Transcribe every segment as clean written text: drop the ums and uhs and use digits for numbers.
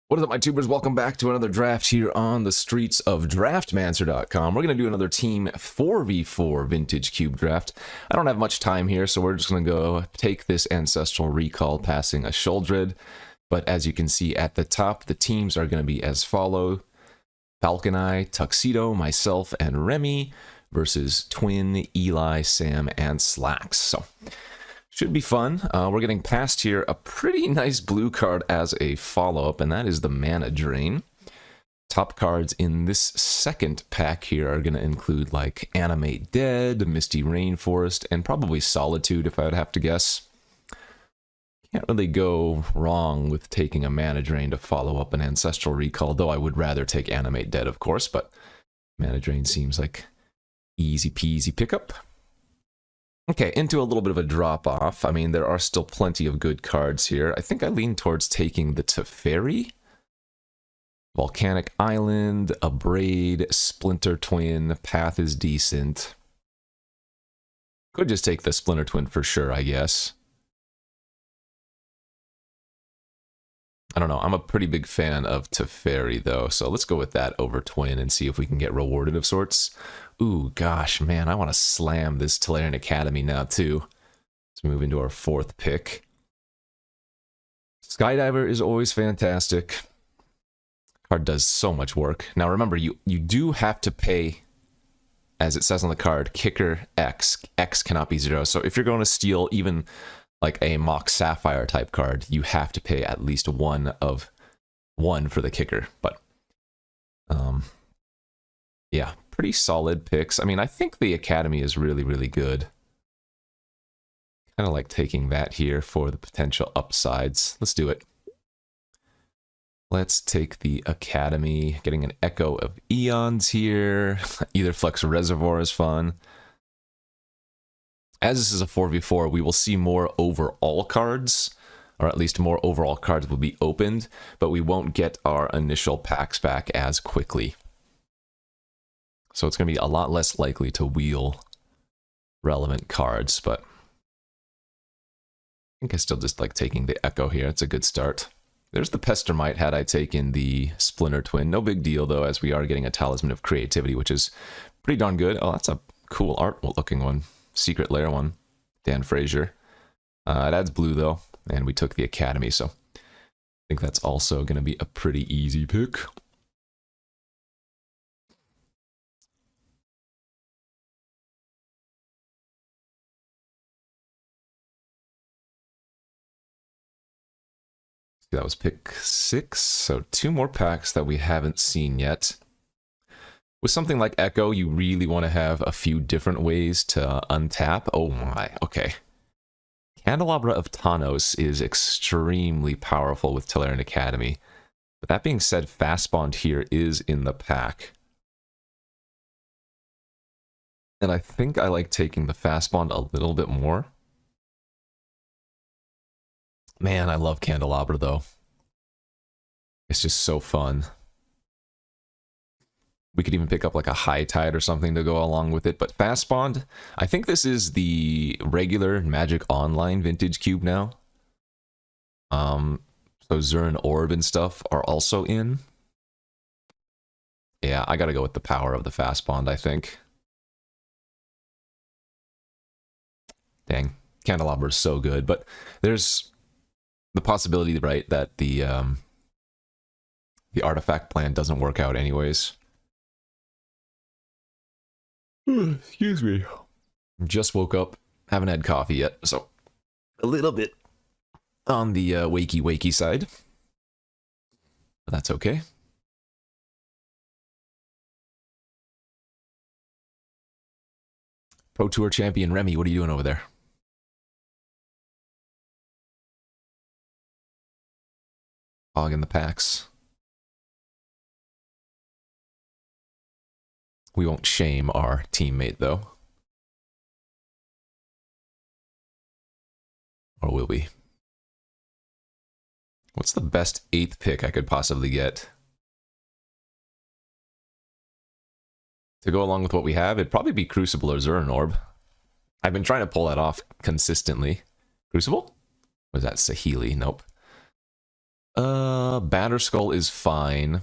What is up, my tubers? Welcome back to another draft here on the streets of draftmancer.com. We're going to do another team 4v4 vintage cube draft. I don't have much time here, so we're just going to go take this ancestral recall passing a Shuldred. But as you can see at the top, the teams are going to be as follow: Falcon Eye, Tuxedo, myself, and Remy versus Twin, Eli, Sam, and Slacks. So should be fun. We're getting past here a pretty nice blue card as a follow-up, and that is the Mana Drain. Top cards in this second pack here are going to include like Animate Dead, Misty Rainforest, and probably Solitude if I would have to guess. Can't really go wrong with taking a Mana Drain to follow up an Ancestral Recall, though I would rather take Animate Dead, of course, but Mana Drain seems like easy peasy pickup. Okay, into a little bit of a drop-off. I mean, there are still plenty of good cards here. I think I lean towards taking the Teferi, Volcanic Island, Abrade, Splinter Twin, Path is decent. Could just take the Splinter Twin for sure, I guess. I don't know, I'm a pretty big fan of Teferi, though, so let's go with that over Twin and see if we can get rewarded of sorts. Ooh, gosh, man, I want to slam this Tolarian Academy now, too. Let's move into our fourth pick. Skydiver is always fantastic. Card does so much work. Now, remember, you do have to pay, as it says on the card, kicker X. X cannot be 0. So if you're going to steal even like a Mox Sapphire type card, you have to pay at least one for the kicker. But, yeah, pretty solid picks. I mean, I think the Academy is really, really good. Kind of like taking that here for the potential upsides. Let's do it. Let's take the Academy, getting an Echo of Eons here. Either Flex Reservoir is fun. As this is a 4v4, we will see more overall cards, or at least more overall cards will be opened, but we won't get our initial packs back as quickly. So it's going to be a lot less likely to wheel relevant cards, but I think I still just like taking the Echo here. It's a good start. There's the Pestermite had I taken the Splinter Twin. No big deal, though, as we are getting a Talisman of Creativity, which is pretty darn good. Oh, that's a cool art-looking one. Secret Lair one. Dan Frazier. It adds blue, though, and we took the Academy, so I think that's also going to be a pretty easy pick. That was pick 6, so 2 more packs that we haven't seen yet. With something like Echo, you really want to have a few different ways to untap. Oh my, okay. Candelabra of Thanos is extremely powerful with Tolarian Academy. But that being said, Fast Bond here is in the pack. And I think I like taking the Fast Bond a little bit more. Man, I love Candelabra, though. It's just so fun. We could even pick up like a High Tide or something to go along with it. But Fast Bond, I think this is the regular Magic Online Vintage Cube now. So Zurin Orb and stuff are also in. Yeah, I gotta go with the power of the Fast Bond, I think. Dang, Candelabra is so good. But there's the possibility, right, that the artifact plan doesn't work out anyways. Excuse me. Just woke up, haven't had coffee yet, so a little bit on the wakey side. But that's okay. Pro Tour champion Remy, what are you doing over there? Hogging the packs. We won't shame our teammate, though. Or will we? What's the best 8th pick I could possibly get? To go along with what we have, it'd probably be Crucible or Zurin Orb. I've been trying to pull that off consistently. Crucible? Was that Saheeli? Nope. Batterskull is fine.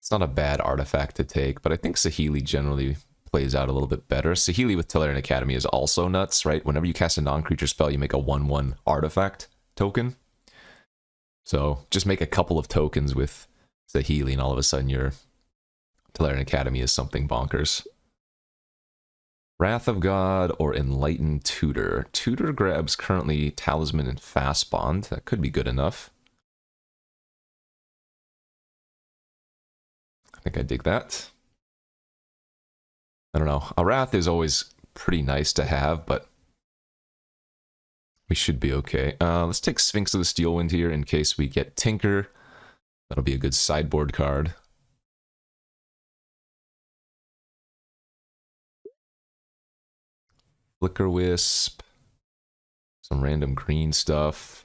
It's not a bad artifact to take, but I think Saheeli generally plays out a little bit better. Saheeli with Tolarian Academy is also nuts, right? Whenever you cast a non-creature spell, you make a 1/1 artifact token. So just make a couple of tokens with Saheeli, and all of a sudden your Tolarian Academy is something bonkers. Wrath of God or Enlightened Tutor. Tutor grabs currently Talisman and Fast Bond. That could be good enough. I think I dig that. I don't know. A Wrath is always pretty nice to have, but we should be okay. Let's take Sphinx of the Steelwind here in case we get Tinker. That'll be a good sideboard card. Flicker Wisp. Some random green stuff.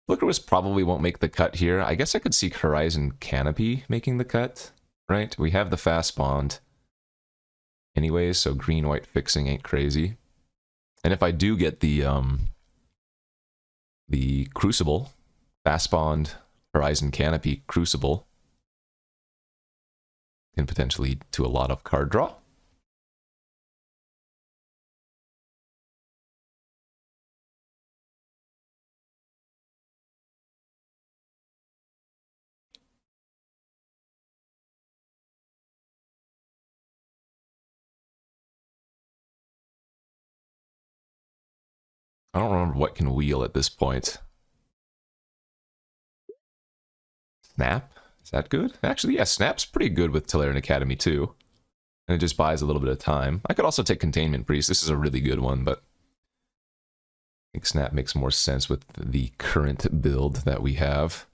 Flicker Wisp probably won't make the cut here. I guess I could see Horizon Canopy making the cut, right? We have the Fast Bond anyways, so green-white fixing ain't crazy. And if I do get the Crucible, Fast Bond, Horizon Canopy, Crucible, can potentially lead to a lot of card draw. I don't remember what can wheel at this point. Snap? Is that good? Actually, yeah, Snap's pretty good with Tolarian Academy too. And it just buys a little bit of time. I could also take Containment Priest. This is a really good one, but I think Snap makes more sense with the current build that we have.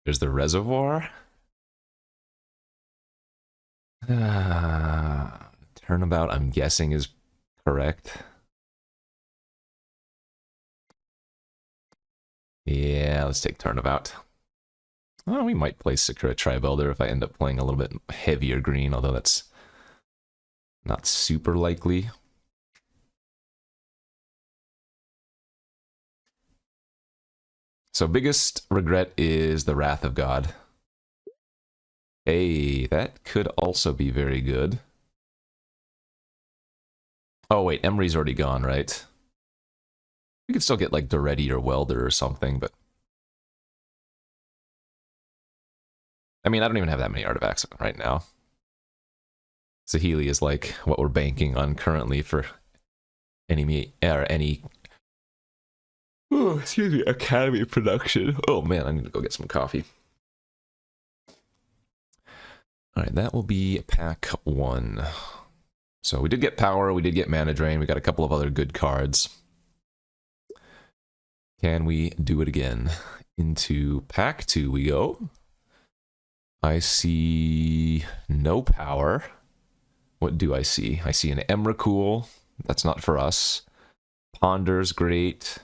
There's the Reservoir. Turnabout, I'm guessing, is correct. Yeah, let's take Turnabout. Oh, we might play Sakura Tribe Elder if I end up playing a little bit heavier green, although that's not super likely. So biggest regret is the Wrath of God. Hey, that could also be very good. Oh wait, Emery's already gone, right? We could still get like Doretti or Welder or something, but... I mean, I don't even have that many artifacts right now. Saheeli is like what we're banking on currently for any excuse me, Academy production. Oh man, I need to go get some coffee. Alright, that will be pack 1. So we did get Power, we did get Mana Drain, we got a couple of other good cards. Can we do it again? Into pack 2 we go. I see no Power. What do I see? I see an Emrakul. That's not for us. Ponder's great.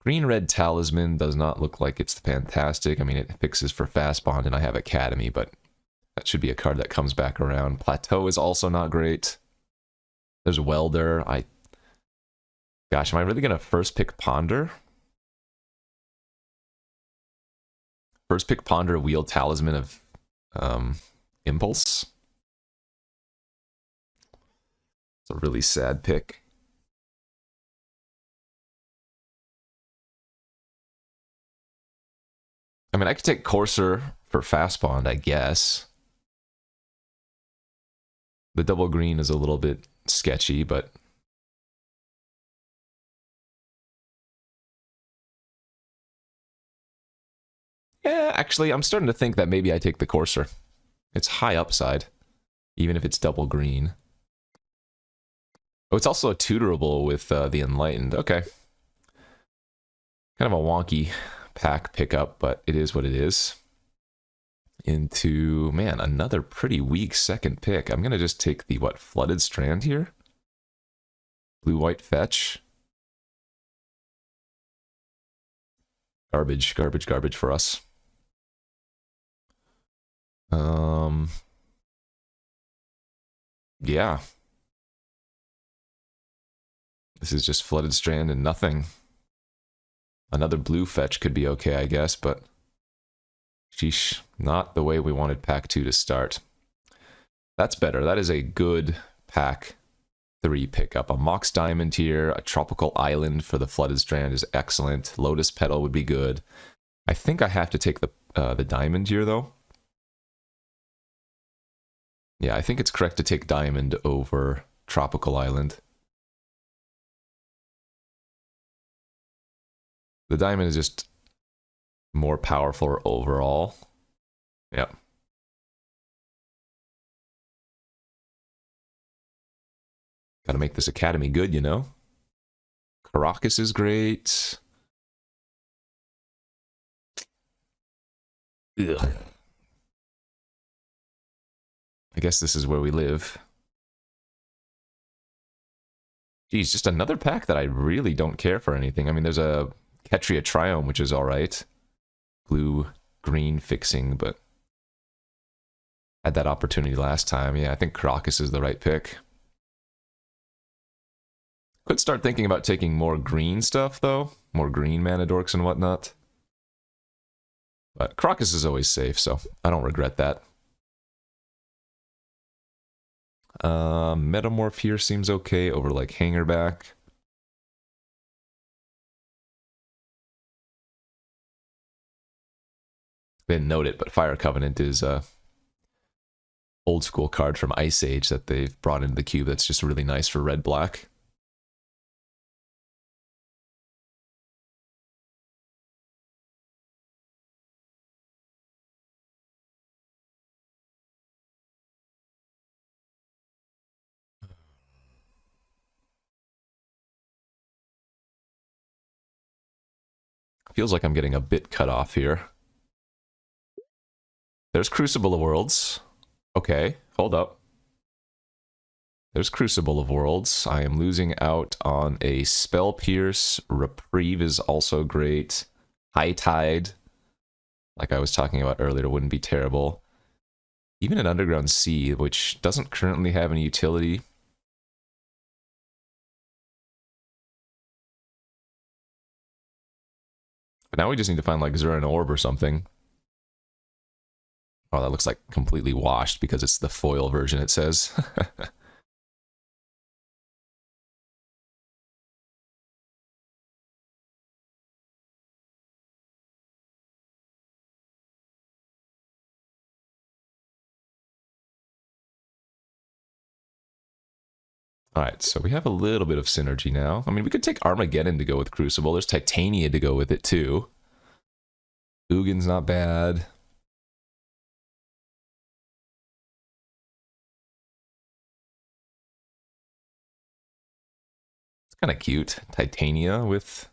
Green-red Talisman does not look like it's fantastic. I mean, it fixes for Fast Bond, and I have Academy, but that should be a card that comes back around. Plateau is also not great. There's Welder. Gosh, am I really going to first pick Ponder? First pick Ponder, wield Talisman of Impulse. It's a really sad pick. I mean, I could take Courser for Fast Bond, I guess. The double green is a little bit sketchy, but... yeah, actually, I'm starting to think that maybe I take the Courser. It's high upside, even if it's double green. Oh, it's also tutorable with the Enlightened. Okay. Kind of a wonky pack pickup, but it is what it is. Into, man, another pretty weak second pick. I'm going to just take the, what, Flooded Strand here? Blue-white fetch. Garbage, garbage, garbage for us. Um, yeah. This is just Flooded Strand and nothing. Another blue fetch could be okay, I guess, but sheesh, not the way we wanted pack 2 to start. That's better. That is a good pack 3 pickup. A Mox Diamond here, a Tropical Island for the Flooded Strand is excellent. Lotus Petal would be good. I think I have to take the Diamond here, though. Yeah, I think it's correct to take Diamond over Tropical Island. The Diamond is just more powerful overall. Yep. Gotta make this Academy good, you know? Caracas is great. Ugh. I guess this is where we live. Geez, just another pack that I really don't care for anything. I mean, there's a Ketria Triome, which is alright. Blue-green fixing, but had that opportunity last time. Yeah, I think Caracas is the right pick. Could start thinking about taking more green stuff, though. More green mana dorks and whatnot. But Caracas is always safe, so I don't regret that. Metamorph here seems okay over, like, Hangerback. Didn't note it, but Fire Covenant is a old school card from Ice Age that they've brought into the cube that's just really nice for red-black. Feels like I'm getting a bit cut off here. There's Crucible of Worlds. Okay, hold up. There's Crucible of Worlds. I am losing out on a Spell Pierce. Reprieve is also great. High Tide, like I was talking about earlier, wouldn't be terrible. Even an Underground Sea, which doesn't currently have any utility. But now we just need to find like Zuran Orb or something. Oh, that looks like completely washed because it's the foil version, it says. Alright, so we have a little bit of synergy now. I mean, we could take Armageddon to go with Crucible. There's Titania to go with it, too. Ugin's not bad. It's kind of cute. Titania with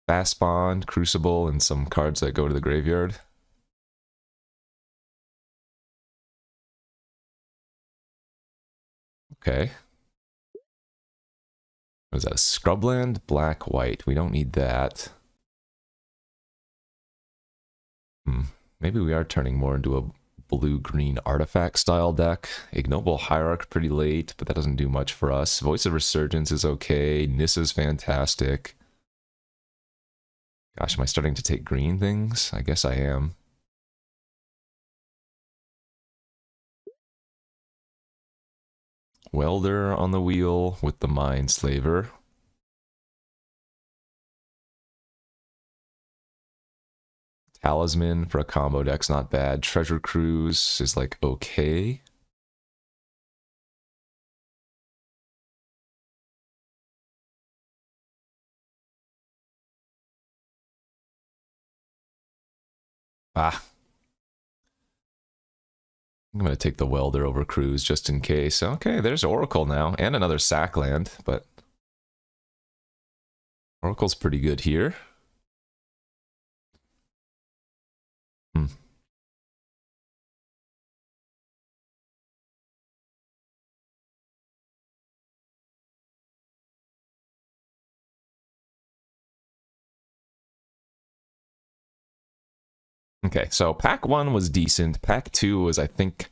Fast Bond, Crucible, and some cards that go to the graveyard. Okay. What is that? Scrubland, black, white. We don't need that. Maybe we are turning more into a blue-green artifact style deck. Ignoble Hierarch pretty late, but that doesn't do much for us. Voice of Resurgence is okay. Nissa's fantastic. Gosh, am I starting to take green things? I guess I am. Welder on the wheel with the Mindslaver. Talisman for a combo deck's not bad. Treasure Cruise is like okay. Ah. I'm going to take the Welder over Cruise just in case. Okay, there's Oracle now, and another Sackland, but Oracle's pretty good here. Okay, so pack 1 was decent. Pack 2 was, I think,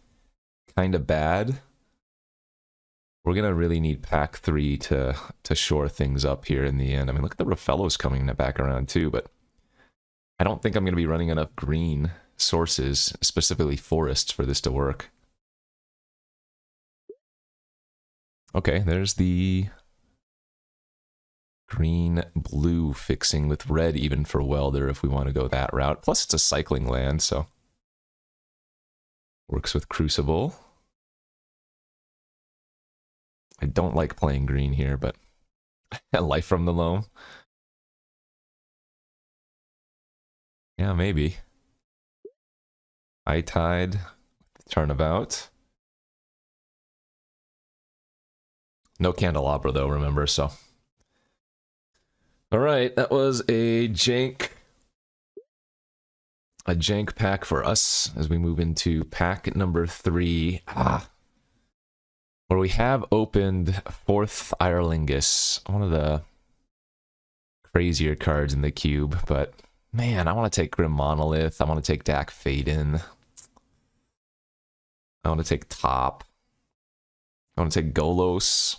kind of bad. We're going to really need pack 3 to shore things up here in the end. I mean, look at the Rafellos coming back around too, but I don't think I'm going to be running enough green sources, specifically forests, for this to work. Okay, there's the green-blue fixing with red even for Welder if we want to go that route. Plus it's a cycling land, so works with Crucible. I don't like playing green here, but Life from the Loam. Yeah, maybe. High Tide, Turnabout. No Candelabra though, remember, so. Alright, that was a jank pack for us as we move into pack number 3. Where we have opened 4th Irelingus, one of the crazier cards in the cube, but man, I want to take Grim Monolith, I want to take Dak Faden, I want to take Top, I want to take Golos.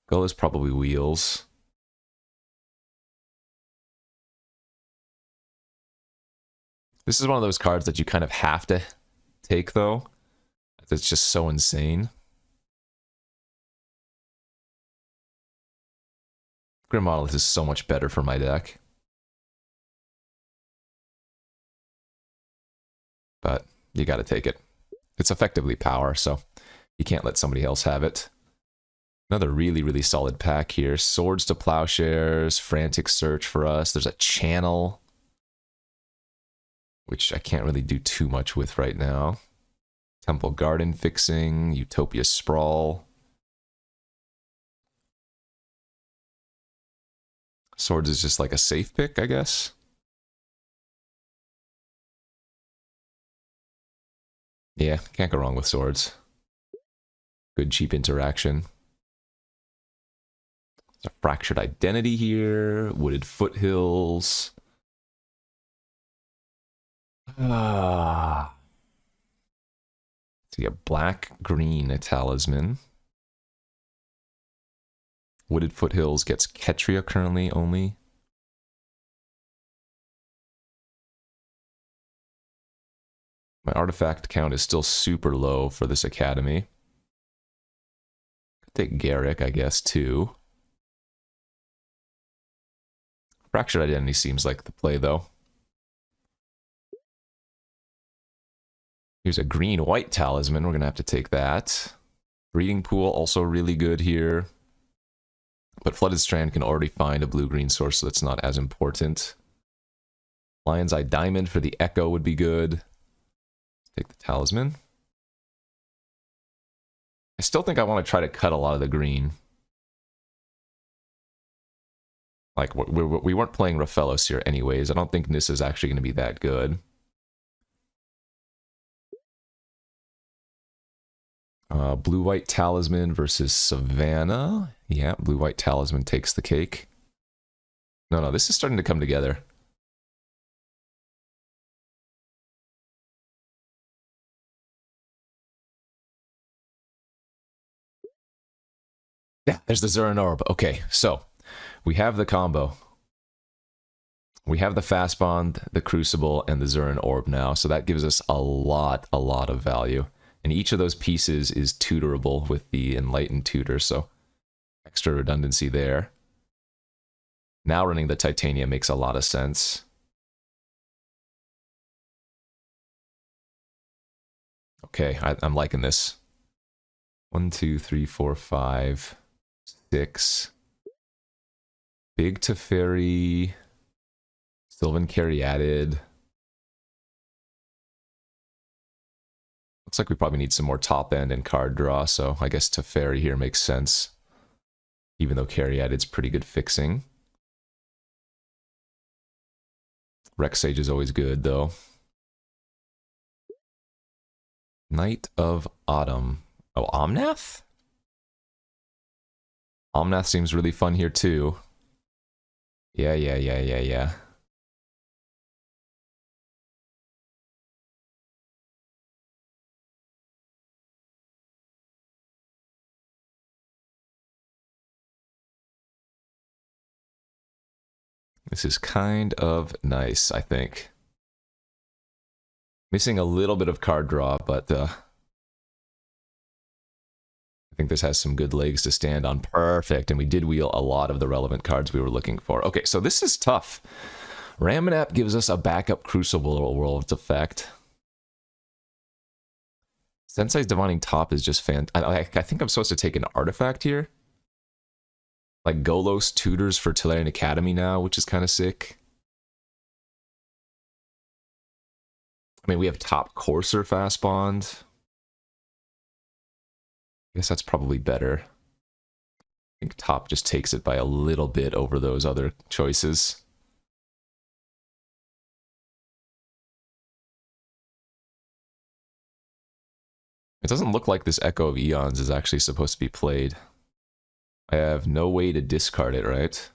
Golos probably wheels. This is one of those cards that you kind of have to take, though. It's just so insane. Grim Monolith is so much better for my deck. But you gotta take it. It's effectively power, so you can't let somebody else have it. Another really, really solid pack here. Swords to Plowshares, Frantic Search for us. There's a Channel, which I can't really do too much with right now. Temple Garden Fixing, Utopia Sprawl. Swords is just like a safe pick, I guess. Yeah, can't go wrong with Swords. Good cheap interaction. There's a Fractured Identity here, Wooded Foothills. See a black-green Talisman. Wooded Foothills gets Ketria currently only. My artifact count is still super low for this academy. Could take Garrick, I guess, too. Fractured Identity seems like the play, though. Here's a green-white Talisman. We're going to have to take that. Breeding Pool, also really good here. But Flooded Strand can already find a blue-green source, so that's not as important. Lion's Eye Diamond for the Echo would be good. Take the Talisman. I still think I want to try to cut a lot of the green. Like, we weren't playing Rafellos here anyways. I don't think this is actually going to be that good. Blue-white Talisman versus Savannah. Yeah, blue-white Talisman takes the cake. No, this is starting to come together. Yeah, there's the Zurin Orb. Okay, so we have the combo. We have the Fast Bond, the Crucible, and the Zurin Orb now, so that gives us a lot of value. And each of those pieces is tutorable with the Enlightened Tutor, so extra redundancy there. Now running the Titania makes a lot of sense. Okay, I'm liking this. 1, 2, 3, 4, 5, 6. Big Teferi. Sylvan Caryatid. Looks like we probably need some more top end and card draw, so I guess Teferi here makes sense. Even though Caryatid's pretty good fixing. Rex Sage is always good, though. Knight of Autumn. Oh, Omnath? Omnath seems really fun here, too. Yeah. This is kind of nice, I think. Missing a little bit of card draw, but I think this has some good legs to stand on. Perfect, and we did wheel a lot of the relevant cards we were looking for. Okay, so this is tough. Ramanap gives us a backup Crucible World's effect. Sensei's Divining Top is just I think I'm supposed to take an artifact here. Like Golos tutors for Tolarian Academy now, which is kind of sick. I mean, we have top Courser Fast Bond. I guess that's probably better. I think top just takes it by a little bit over those other choices. It doesn't look like this Echo of Eons is actually supposed to be played. I have no way to discard it, right?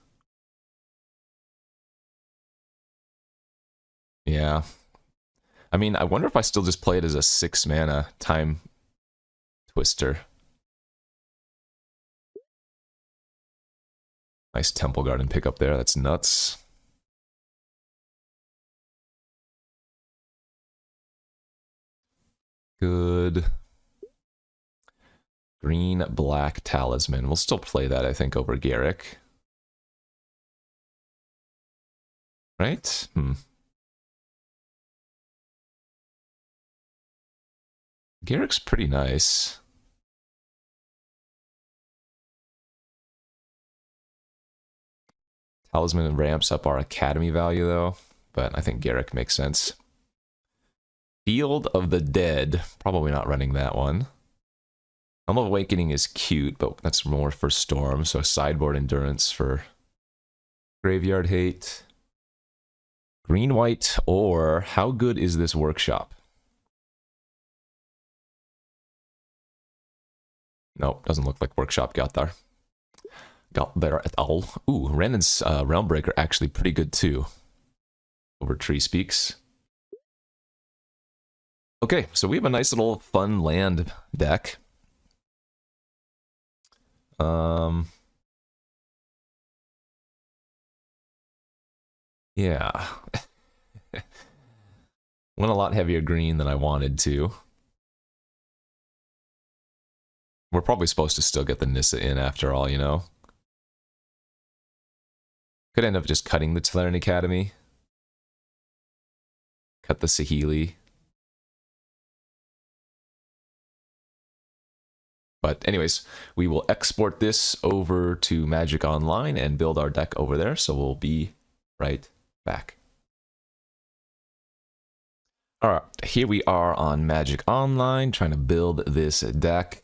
Yeah. I mean, I wonder if I still just play it as a 6 mana time twister. Nice Temple Garden pickup there, that's nuts. Good. Green-black Talisman. We'll still play that, I think, over Garrick. Right? Garrick's pretty nice. Talisman ramps up our Academy value, though, but I think Garrick makes sense. Field of the Dead. Probably not running that one. Helm of Awakening is cute, but that's more for Storm, so Sideboard Endurance for Graveyard Hate. Green-white, or how good is this Workshop? Nope, doesn't look like Workshop got there. Got there at all. Ooh, Renan's Realmbreaker actually pretty good too. Over Tree Speaks. Okay, so we have a nice little fun land deck. Yeah. Went a lot heavier green than I wanted to. We're probably supposed to still get the Nissa in after all, you know? Could end up just cutting the Tolarian Academy. Cut the Saheeli. But anyways, we will export this over to Magic Online and build our deck over there, so we'll be right back. Alright, here we are on Magic Online, trying to build this deck.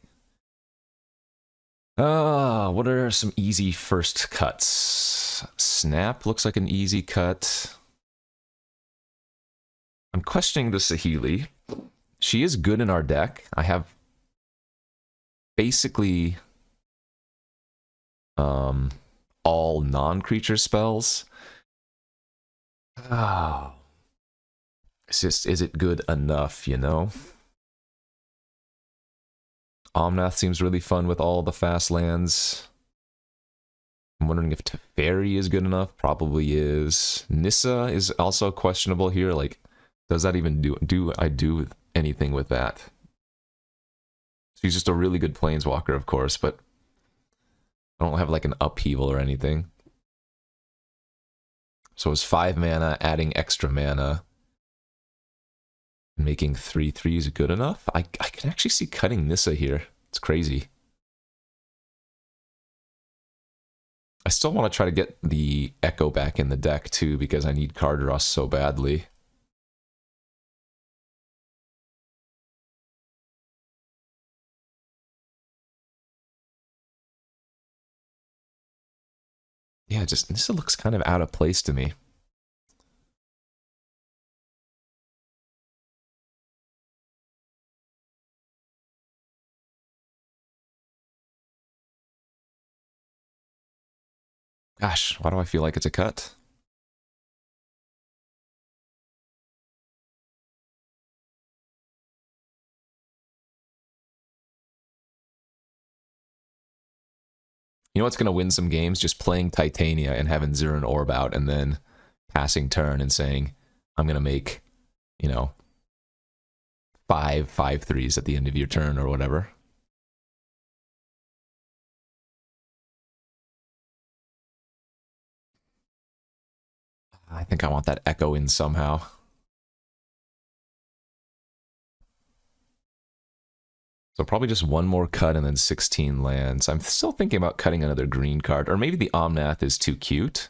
What are some easy first cuts? Snap looks like an easy cut. I'm questioning the Saheeli. She is good in our deck. I have basically all non-creature spells. Oh. It's just, is it good enough, you know? Omnath seems really fun with all the fast lands. I'm wondering if Teferi is good enough. Probably is. Nissa is also questionable here. Like, does that even do anything with that? She's just a really good planeswalker, of course, but I don't have like an upheaval or anything. So it's 5 mana, adding extra mana, making 3/3s good enough? I can actually see cutting Nissa here. It's crazy. I still want to try to get the Echo back in the deck too, because I need card draw so badly. Yeah, just Nissa looks kind of out of place to me. Gosh, why do I feel like it's a cut? You know what's going to win some games? Just playing Titania and having Zero and Orb out and then passing turn and saying, I'm going to make, you know, 5/5/3s at the end of your turn or whatever. I think I want that Echo in somehow. So probably just one more cut and then 16 lands. I'm still thinking about cutting another green card, or maybe the Omnath is too cute.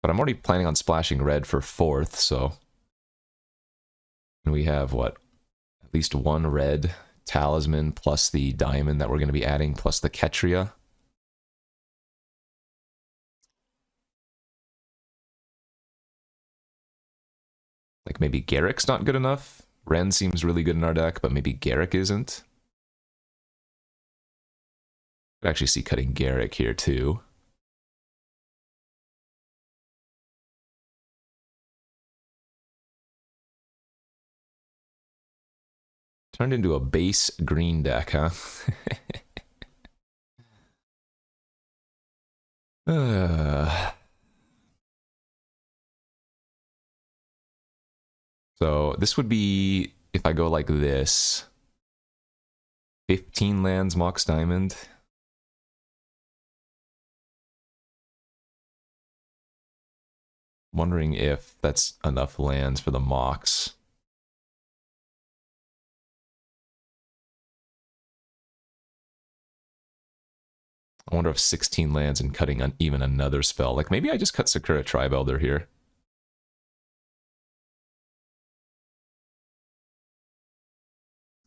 But I'm already planning on splashing red for 4th, so... And we have, what? At least one red talisman, plus the diamond that we're going to be adding, plus the Ketria. Like, maybe Garrick's not good enough? Ren seems really good in our deck, but maybe Garrick isn't. Could actually see cutting Garrick here, too. Turned into a base green deck, huh? So this would be, if I go like this, 15 lands Mox Diamond. Wondering if that's enough lands for the Mox. I wonder if 16 lands and cutting on even another spell. Like, maybe I just cut Sakura Tribe Elder here.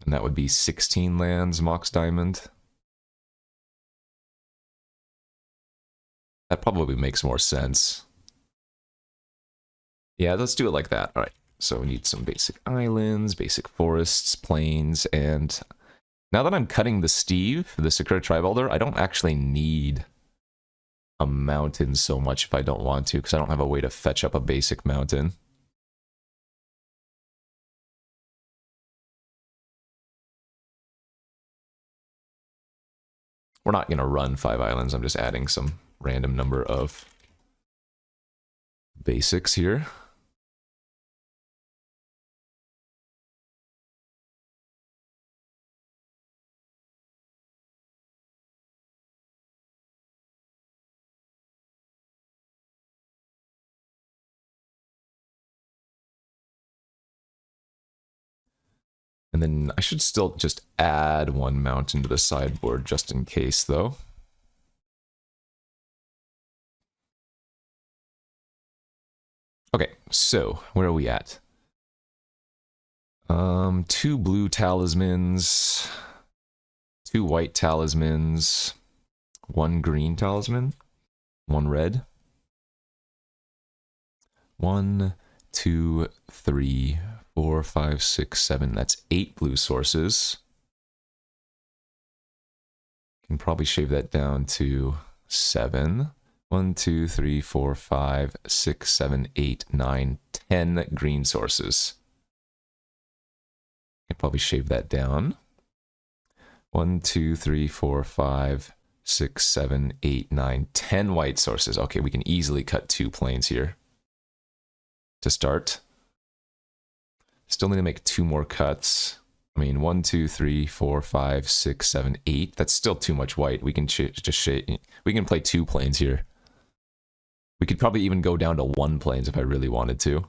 And that would be 16 lands, Mox Diamond. That probably makes more sense. Yeah, let's do it like that. All right, so we need some basic islands, basic forests, plains, and now that I'm cutting the Steve, the Sakura Tribe Elder, I don't actually need a mountain so much if I don't want to, because I don't have a way to fetch up a basic mountain. We're not going to run 5 islands, I'm just adding some random number of basics here. And then I should still just add one mountain to the sideboard just in case, though. Okay, so where are we at? 2 blue talismans, 2 white talismans, 1 green talisman, 1 red. 1, 2, 3, 4, 5, 6, 7. That's 8 blue sources. Can probably shave that down to 7. 1, 2, 3, 4, 5, 6, 7, 8, 9, 10 green sources. Can probably shave that down. 1, 2, 3, 4, 5, 6, 7, 8, 9, 10 white sources. Okay, we can easily cut 2 plains here to start. Still need to make 2 more cuts. I mean, 1, 2, 3, 4, 5, 6, 7, 8. That's still too much white. We can we can play 2 plains here. We could probably even go down to 1 plains if I really wanted to,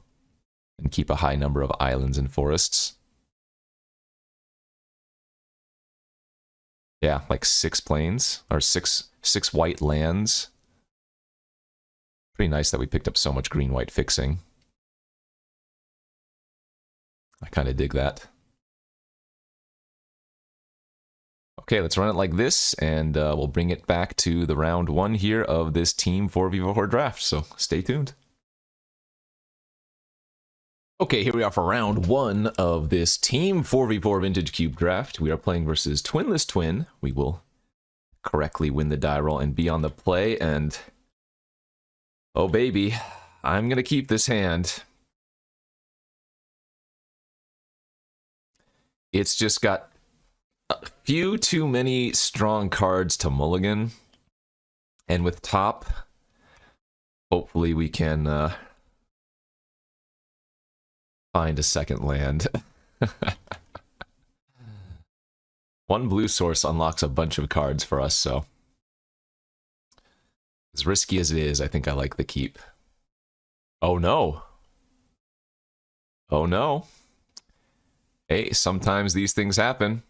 and keep a high number of islands and forests. Yeah, like 6 plains, or 6 white lands. Pretty nice that we picked up so much green-white fixing. I kind of dig that. Okay, let's run it like this, and we'll bring it back to the round 1 here of this Team 4v4 draft, so stay tuned. Okay, here we are for round 1 of this Team 4v4 Vintage Cube draft. We are playing versus Twinless Twin. We will correctly win the die roll and be on the play, and oh baby, I'm going to keep this hand. It's just got a few too many strong cards to mulligan. And with top, hopefully we can find a second land. One blue source unlocks a bunch of cards for us, so as risky as it is, I think I like the keep. Oh no. Oh no. Hey, sometimes these things happen.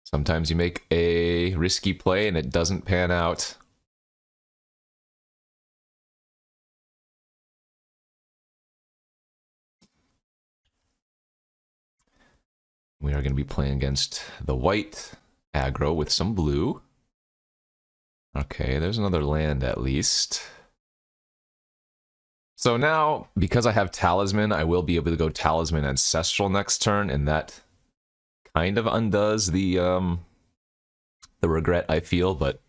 Sometimes you make a risky play and it doesn't pan out. We are going to be playing against the white aggro with some blue. Okay, there's another land at least. So now, because I have Talisman, I will be able to go Talisman Ancestral next turn, and that kind of undoes the regret I feel, but it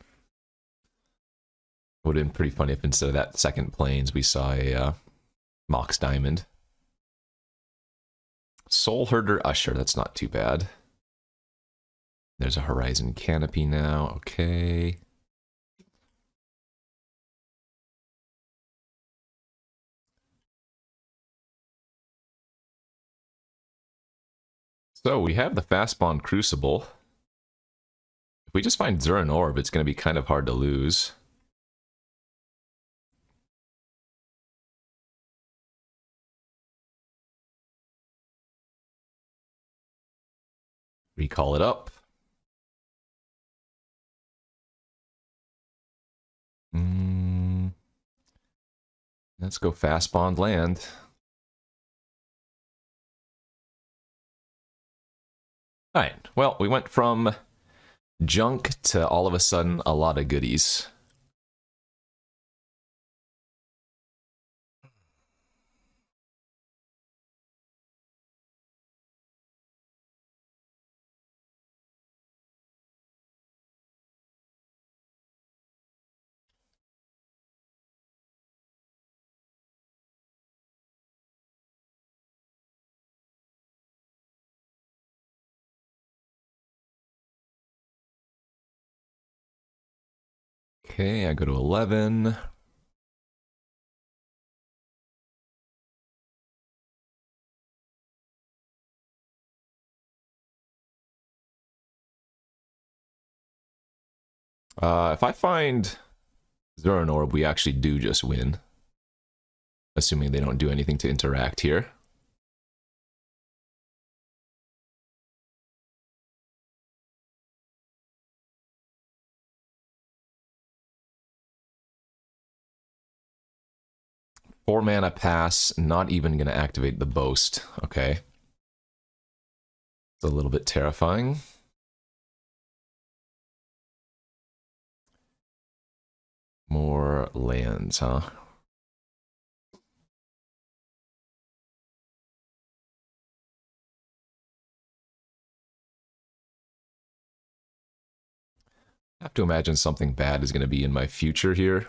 would have been pretty funny if instead of that second Plains, we saw a Mox Diamond. Soul Herder Usher, that's not too bad. There's a Horizon Canopy now, okay. So we have the Fastbond Crucible. If we just find Zuran Orb, it's going to be kind of hard to lose. Recall it up. Let's go Fastbond land. Alright, well, we went from junk to all of a sudden a lot of goodies. Okay, I go to 11. If I find Zuran Orb, we actually do just win. Assuming they don't do anything to interact here. Four mana pass, not even going to activate the boast. Okay. It's a little bit terrifying. More lands, huh? I have to imagine something bad is going to be in my future here.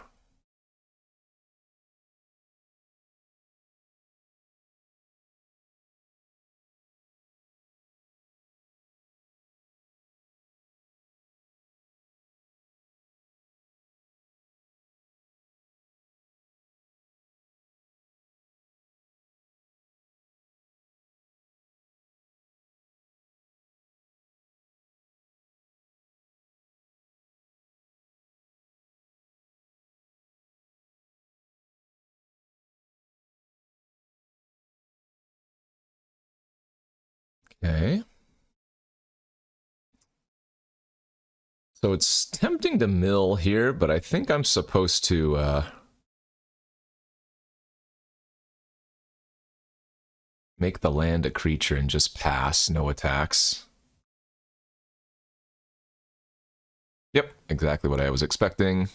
Okay. So it's tempting to mill here, but I think I'm supposed to make the land a creature and just pass, no attacks. Yep, exactly what I was expecting.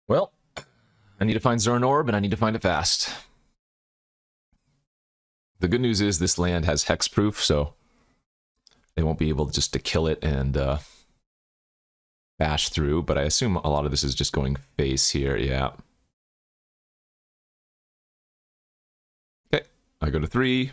Well, I need to find Zuran Orb, and I need to find it fast. The good news is this land has hexproof, so they won't be able just to kill it and bash through, but I assume a lot of this is just going face here, yeah. Okay, I go to 3.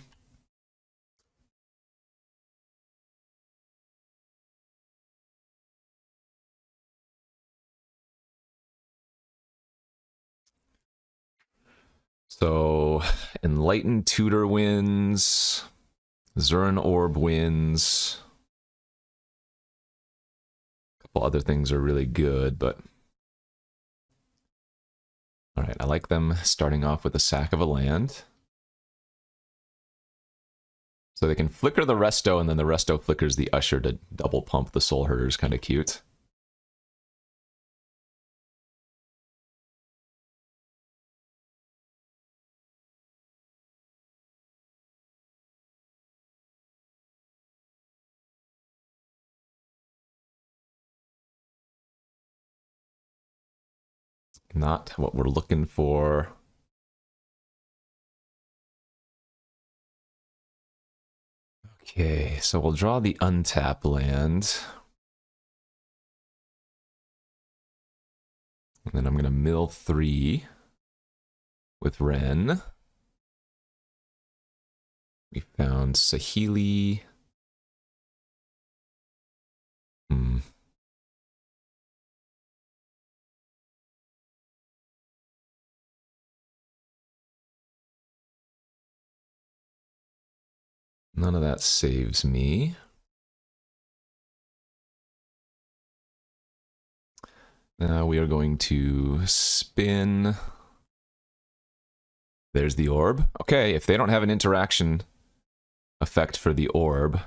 So, Enlightened Tutor wins, Zurin Orb wins. A couple other things are really good, but... Alright, I like them starting off with a sack of a land. So they can flicker the Resto, and then the Resto flickers the Usher to double pump the Soul Herder. Is kind of cute. Not what we're looking for. Okay, so we'll draw the untap land. And then I'm going to mill 3 with Ren. We found Saheeli. None of that saves me. Now we are going to spin. There's the orb. Okay, if they don't have an interaction effect for the orb,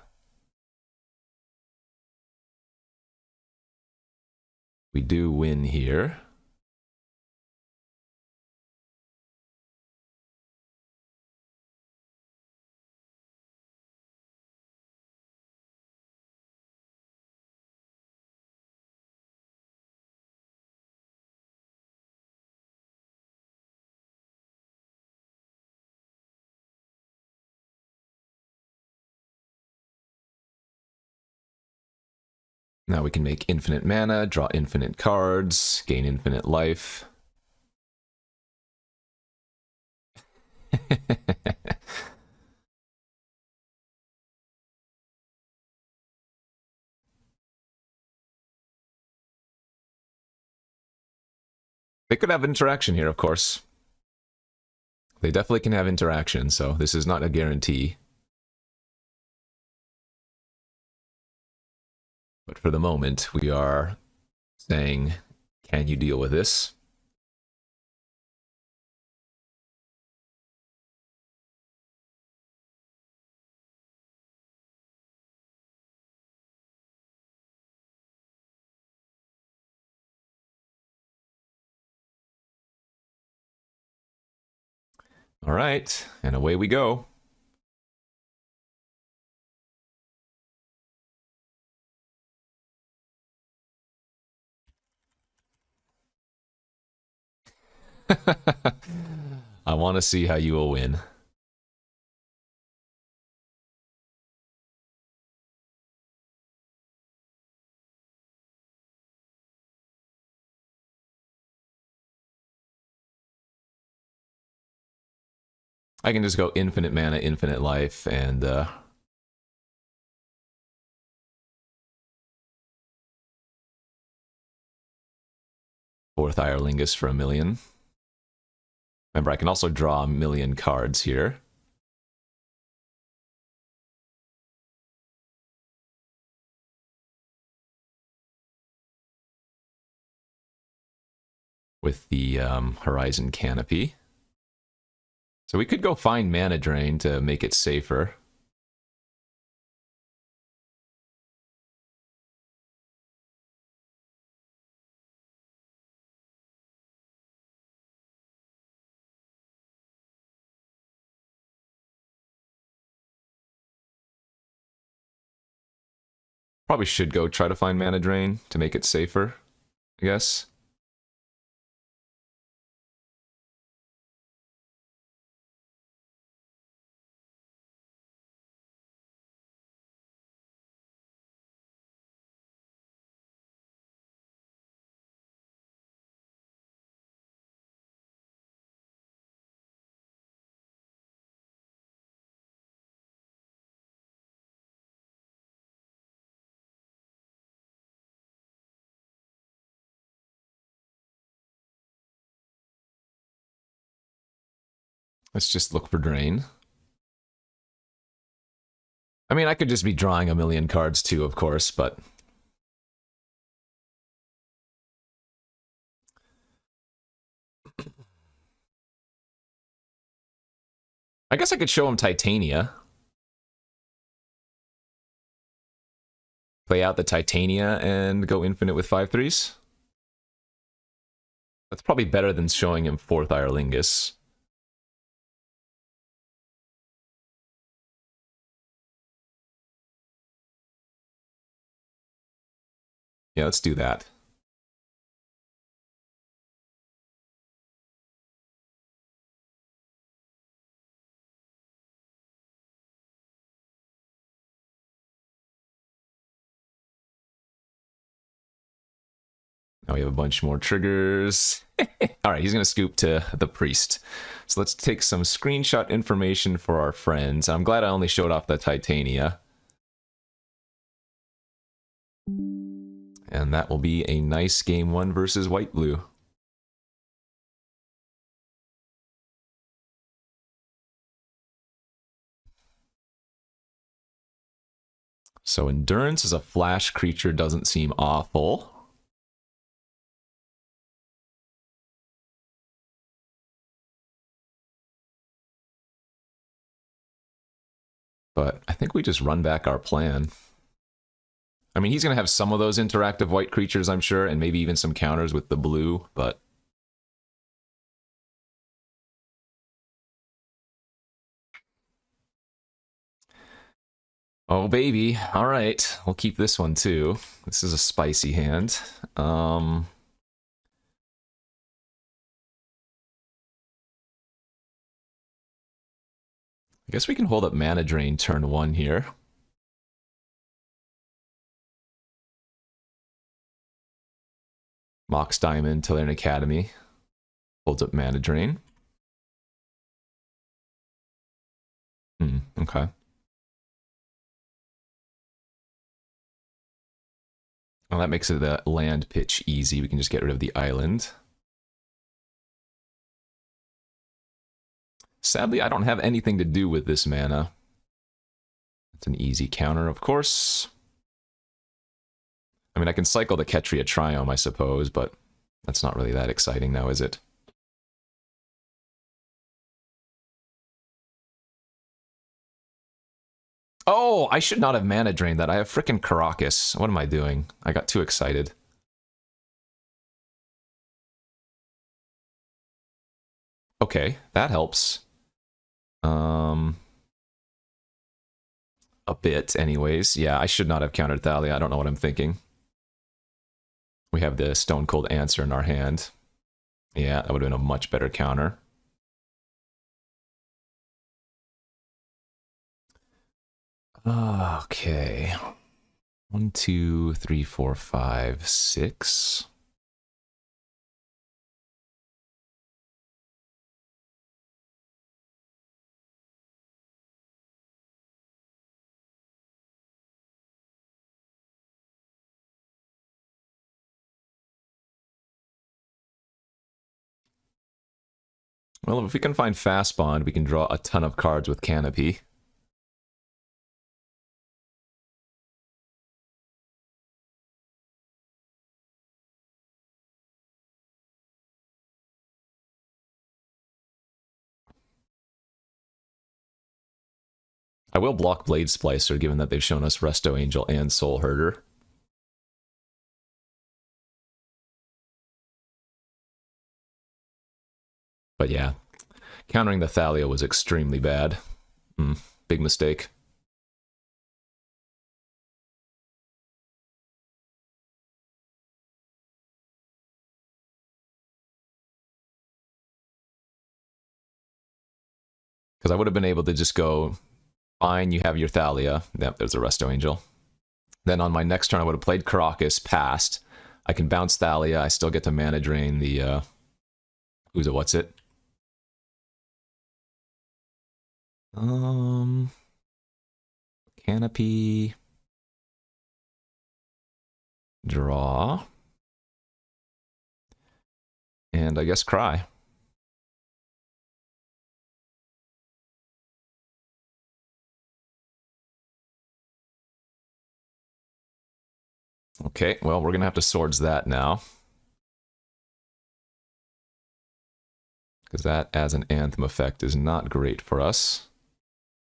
we do win here. Now we can make infinite mana, draw infinite cards, gain infinite life. They could have interaction here, of course. They definitely can have interaction, so this is not a guarantee. But for the moment, we are saying, can you deal with this? All right, and away we go. I want to see how you will win. I can just go infinite mana, infinite life, and fourth Irelingus for 1,000,000. Remember, I can also draw 1,000,000 cards here. With the Horizon Canopy. So we could go find Mana Drain to make it safer. Probably should go try to find Mana Drain to make it safer, I guess. Let's just look for drain. I mean, I could just be drawing a million cards too, of course, but... I guess I could show him Titania. Play out the Titania and go infinite with 5/3s. That's probably better than showing him 4th Irelingus. Yeah, let's do that. Now we have a bunch more triggers. All right, he's going to scoop to the priest. So let's take some screenshot information for our friends. I'm glad I only showed off the Titania. And that will be a nice game 1 versus white-blue. So Endurance as a flash creature doesn't seem awful. But I think we just run back our plan. I mean, he's going to have some of those interactive white creatures, I'm sure, and maybe even some counters with the blue, but... Oh, baby. All right. We'll keep this one, too. This is a spicy hand. I guess we can hold up Mana Drain turn 1 here. Mox Diamond, Tolarian Academy. Holds up Mana Drain. Okay. Well, that makes it the land pitch easy. We can just get rid of the island. Sadly, I don't have anything to do with this mana. It's an easy counter, of course. I mean, I can cycle the Ketria Triome, I suppose, but that's not really that exciting now, is it? Oh, I should not have mana drained that. I have frickin' Caracas. What am I doing? I got too excited. Okay, that helps. A bit, anyways. Yeah, I should not have countered Thalia. I don't know what I'm thinking. We have the Stone Cold Answer in our hand. Yeah, that would have been a much better counter. Okay. 1, 2, 3, 4, 5, 6. Well, if we can find Fast Bond, we can draw a ton of cards with Canopy. I will block Blade Splicer, given that they've shown us Resto Angel and Soul Herder. But yeah, countering the Thalia was extremely bad. Big mistake. Because I would have been able to just go, fine, you have your Thalia. Yep, there's a Resto Angel. Then on my next turn, I would have played Caracas, passed. I can bounce Thalia. I still get to mana drain the, who's it, what's it? Canopy. Draw. And I guess cry. Okay, well, we're going to have to swords that now. Because that as an anthem effect is not great for us.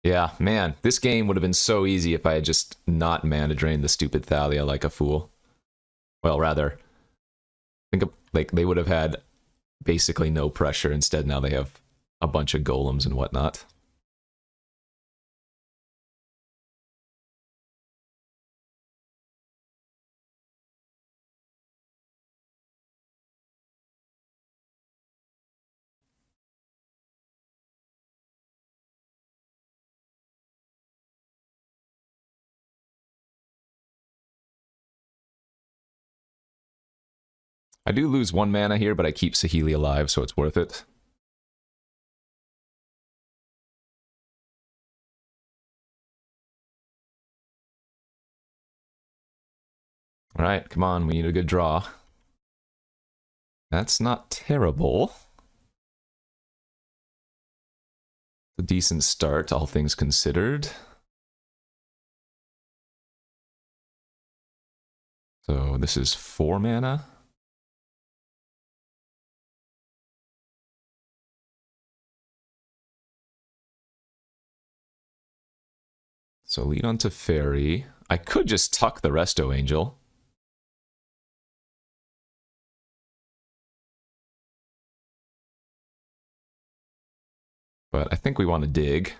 Yeah, man, this game would have been so easy if I had just not mana drained the stupid Thalia like a fool. Well, rather, think of, like, they would have had basically no pressure. Instead, now they have a bunch of golems and whatnot. I do lose 1 mana here, but I keep Saheeli alive, so it's worth it. Alright, come on, we need a good draw. That's not terrible. A decent start, all things considered. So this is 4 mana. So lead on to Fairy. I could just tuck the Resto Angel. But I think we want to dig.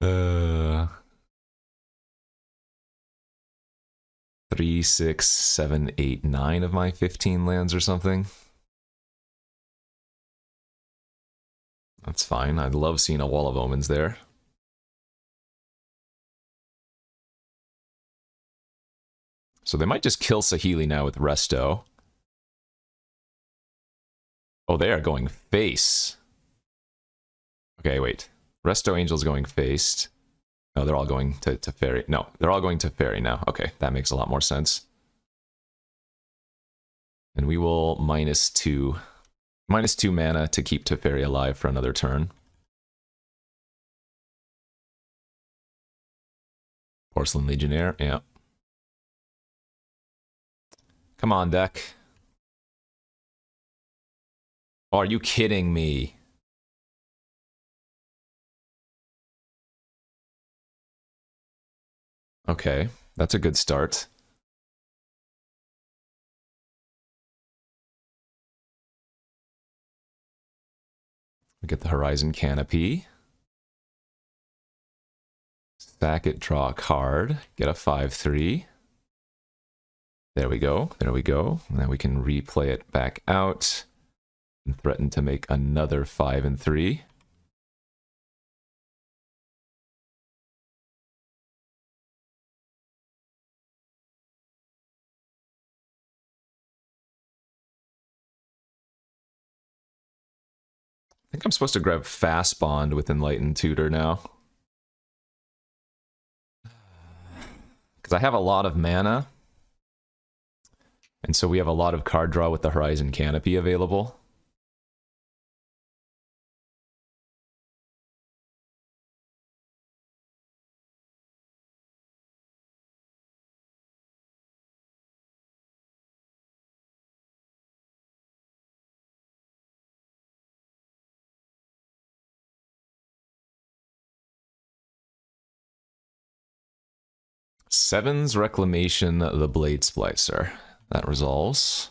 uh, 3, 6, 7, 8, 9 of my 15 lands or something. That's fine. I'd love seeing a Wall of Omens there. So they might just kill Saheeli now with Resto. Oh, they are going face. Okay, wait. Resto Angel's going faced. No, they're all going to Fairy. No, they're all going to Fairy now. Okay, that makes a lot more sense. And we will -2. -2 mana to keep Teferi alive for another turn. Porcelain Legionnaire, yeah. Come on, deck. Oh, are you kidding me? Okay, that's a good start. We get the Horizon Canopy. Sack it, draw a card, get a 5/3. There we go, there we go. And then we can replay it back out and threaten to make another 5/3. I think I'm supposed to grab Fast Bond with Enlightened Tutor now. Because I have a lot of mana. And so we have a lot of card draw with the Horizon Canopy available. Seven's Reclamation, the Blade Splicer. That resolves.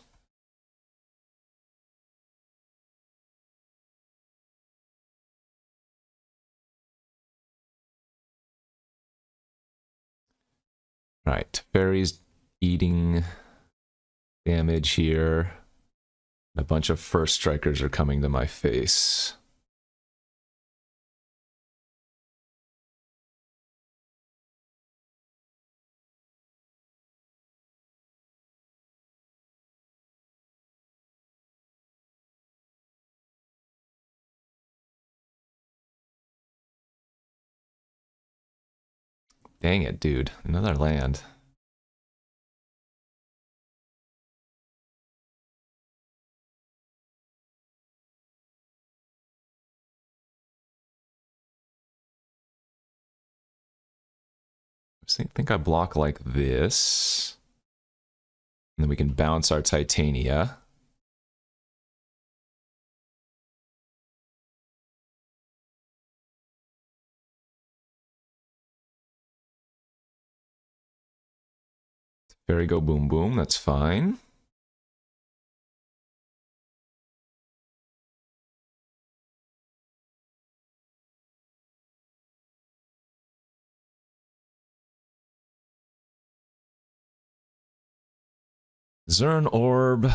Right, Fairy's eating damage here. A bunch of First Strikers are coming to my face. Dang it, dude. Another land. So I think I block like this. And then we can bounce our Titania. Fairy go boom boom, that's fine. Zern Orb,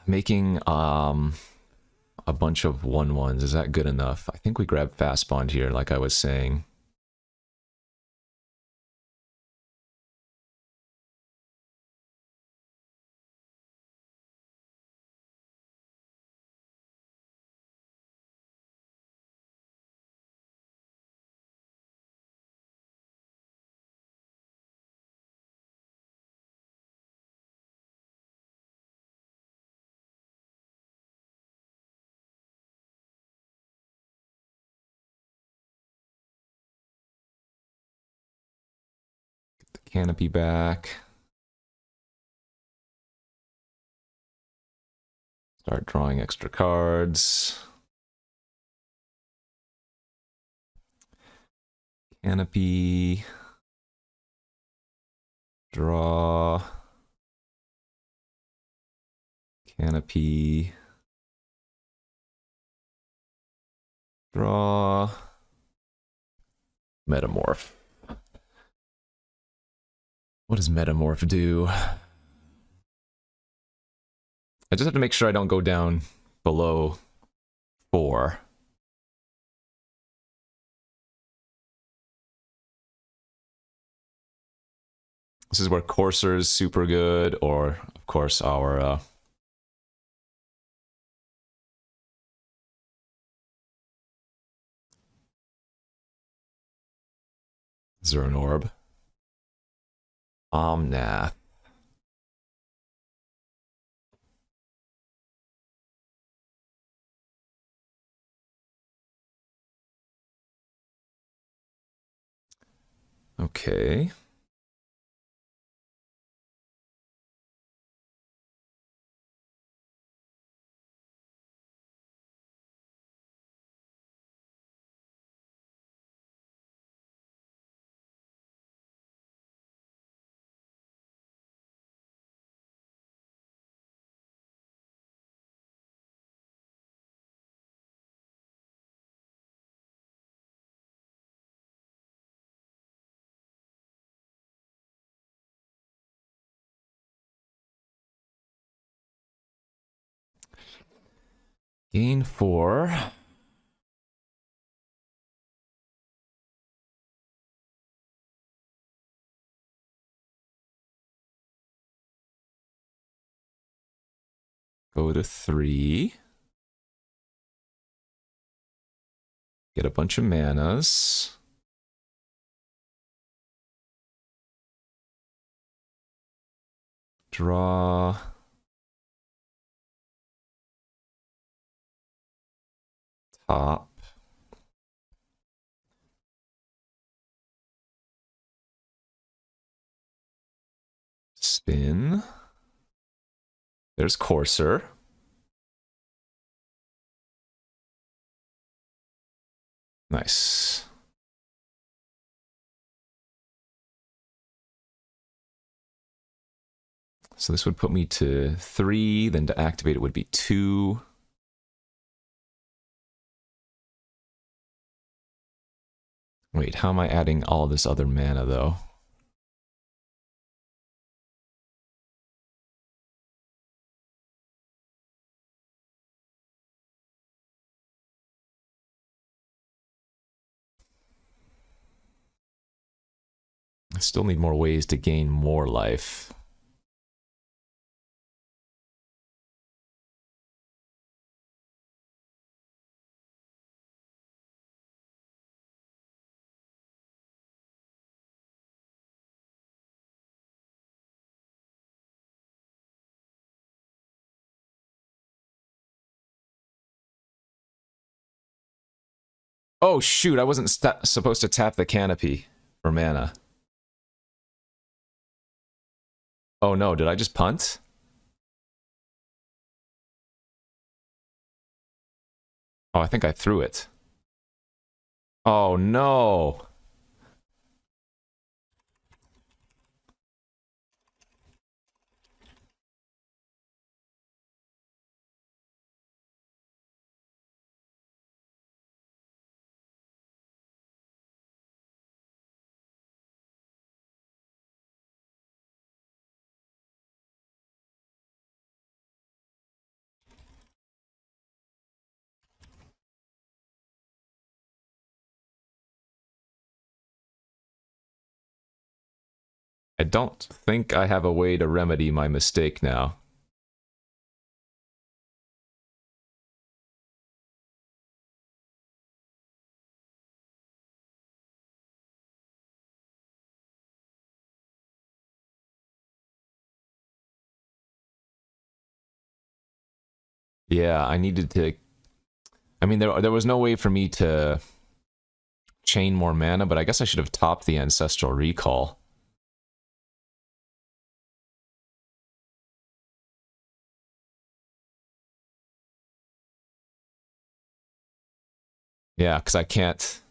making a bunch of 1/1s. Is that good enough? I think we grab Fast Bond here, like I was saying. Canopy back. Start drawing extra cards. Canopy. Draw. Canopy. Draw. Metamorph. What does Metamorph do? I just have to make sure I don't go down below 4. This is where Courser is super good, or, of course, our... Zern Orb. Omnath. Okay. Gain 4. Go to 3. Get a bunch of manas. Draw. Top. Spin. There's Courser. Nice. So this would put me to 3, then to activate it would be 2. Wait, how am I adding all this other mana, though? I still need more ways to gain more life. Oh shoot, I wasn't supposed to tap the canopy for mana. Oh no, did I just punt? Oh, I think I threw it. Oh no. I don't think I have a way to remedy my mistake now. Yeah, I needed to... I mean, there was no way for me to chain more mana, but I guess I should have topped the Ancestral Recall. Yeah, because I can't...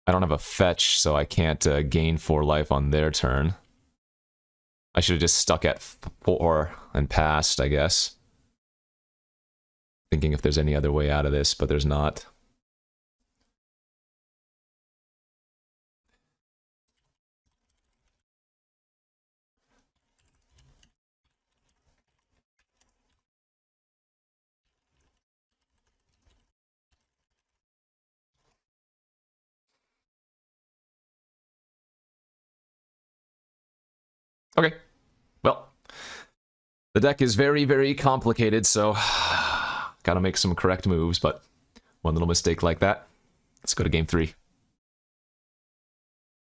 I don't have a fetch, so I can't gain 4 life on their turn. I should have just stuck at 4 and passed, I guess. Thinking if there's any other way out of this, but there's not. Okay, well, the deck is very, very complicated, so gotta make some correct moves, but one little mistake like that. Let's go to game 3.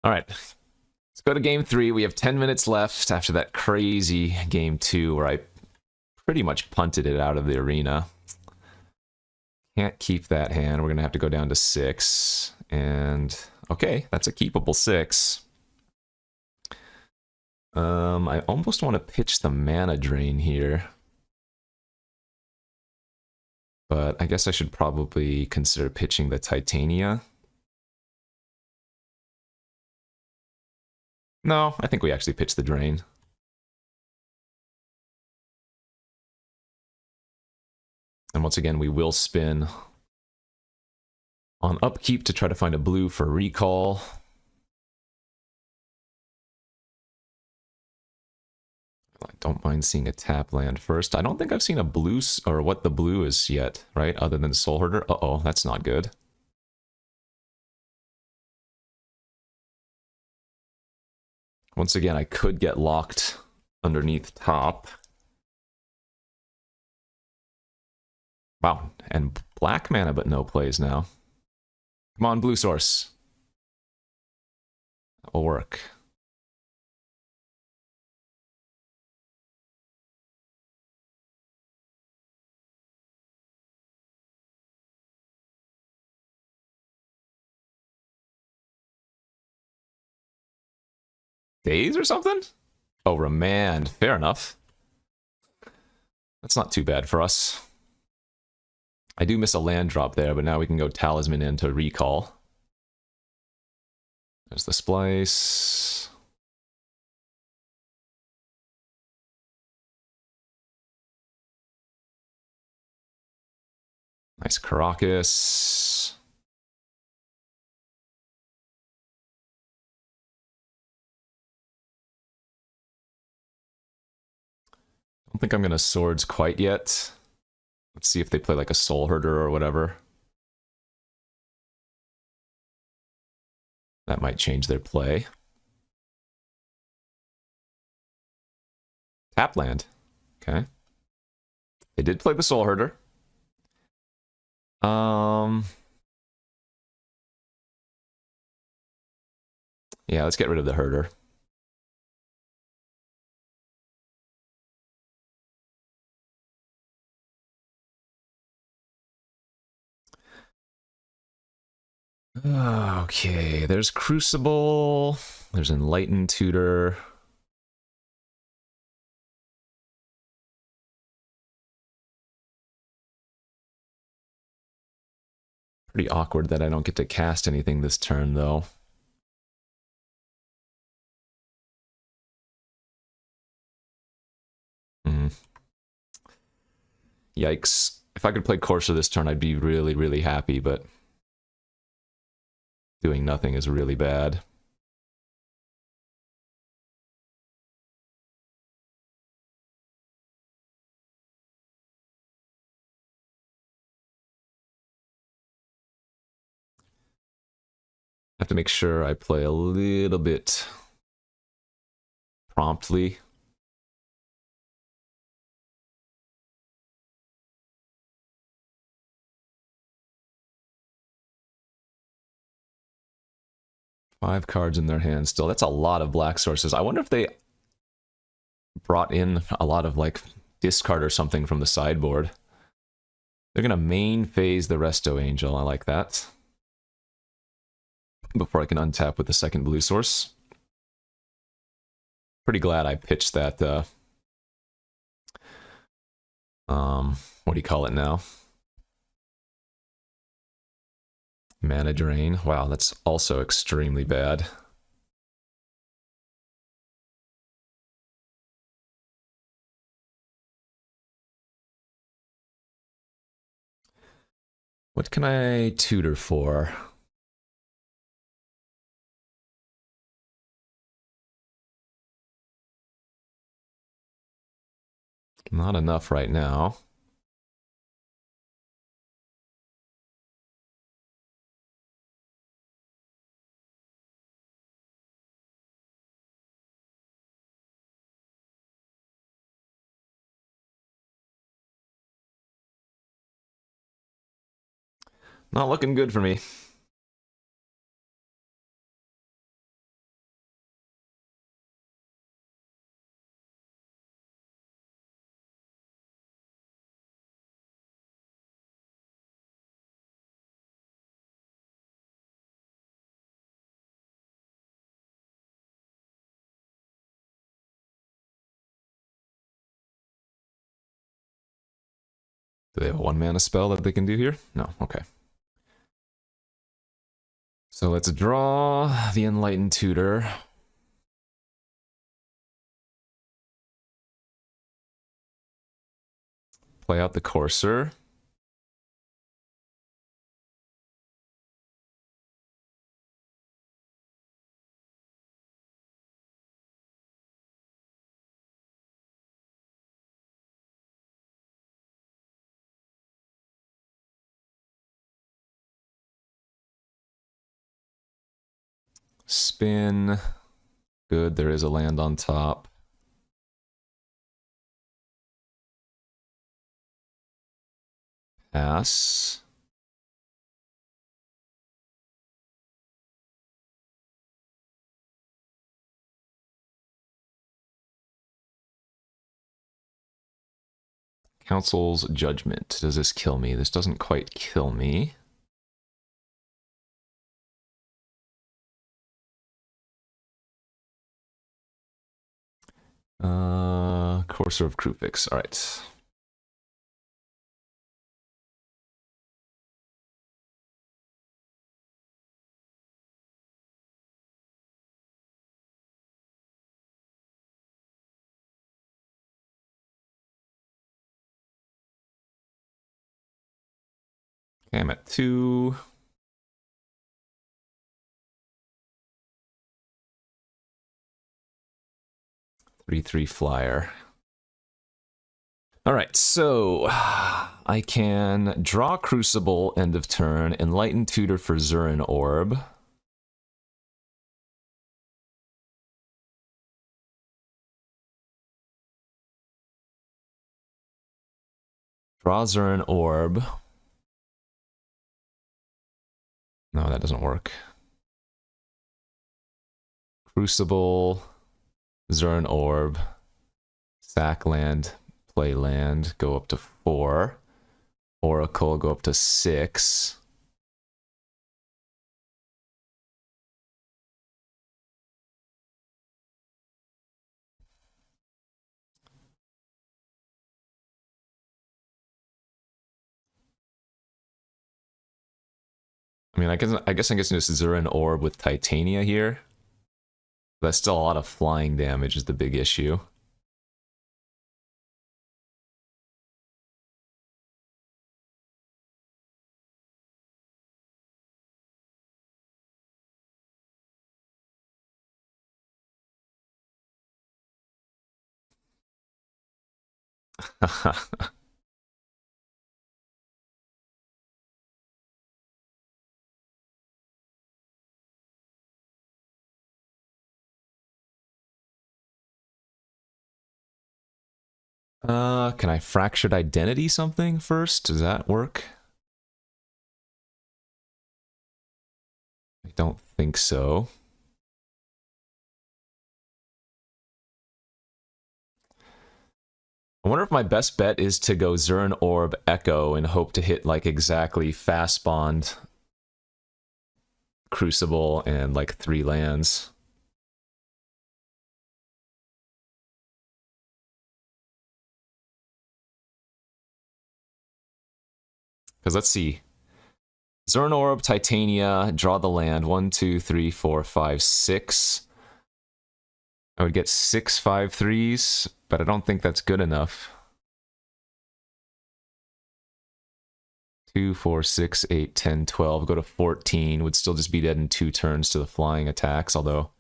All right, let's go to game 3. We have 10 minutes left after that crazy game 2 where I pretty much punted it out of the arena. Can't keep that hand. We're gonna have to go down to 6, and okay, that's a keepable 6. I almost want to pitch the mana drain here. But I guess I should probably consider pitching the Titania. No, I think we actually pitch the drain. And once again, we will spin on upkeep to try to find a blue for recall. I don't mind seeing a tap land first. I don't think I've seen a blue, or what the blue is yet, right? Other than Soul Herder. Uh-oh, that's not good. Once again, I could get locked underneath top. Wow, and black mana, but no plays now. Come on, blue source. That will work. Days or something? Oh, remand. Fair enough. That's not too bad for us. I do miss a land drop there, but now we can go Talisman into recall. There's the splice. Nice Caracas. I don't think I'm going to swords quite yet. Let's see if they play like a Soul Herder or whatever. That might change their play. Tap land. Okay. They did play the Soul Herder. Yeah, let's get rid of the Herder. Okay, there's Crucible. There's Enlightened Tutor. Pretty awkward that I don't get to cast anything this turn, though. Yikes. If I could play Corsair this turn, I'd be really, really happy, but doing nothing is really bad. I have to make sure I play a little bit promptly. Five cards in their hand still. That's a lot of black sources. I wonder if they brought in a lot of, like, discard or something from the sideboard. They're going to main phase the Resto Angel. I like that. Before I can untap with the second blue source. Pretty glad I pitched that, what do you call it now? Mana Drain. Wow, that's also extremely bad. What can I tutor for? Not enough right now. Not looking good for me. Do they have a 1-mana spell that they can do here? No, okay. So let's draw the Enlightened Tutor. Play out the Courser. Spin. Good, there is a land on top. Pass. Council's Judgment. Does this kill me? This doesn't quite kill me. Courser of Krufix. All right. Okay, I'm at 2. Three flyer. All right, so I can draw Crucible end of turn, Enlightened Tutor for Zurin Orb. Draw Zurin Orb. No, that doesn't work. Crucible, Zurin Orb, sack land, play land, go up to 4. Oracle, go up to 6. I mean, I guess I'm guessing this is Zurin Orb with Titania here. That's still a lot of flying damage is the big issue. Can I fractured identity something first? Does that work? I don't think so. I wonder if my best bet is to go Zurin Orb Echo and hope to hit like exactly fast bond Crucible and like 3 lands. Because let's see. Zurin Orb, Titania, draw the land. 1, 2, 3, 4, 5, 6. I would get 6 5/3s, but I don't think that's good enough. 2, 4, 6, 8, 10, 12. Go to 14. Would still just be dead in 2 turns to the flying attacks, although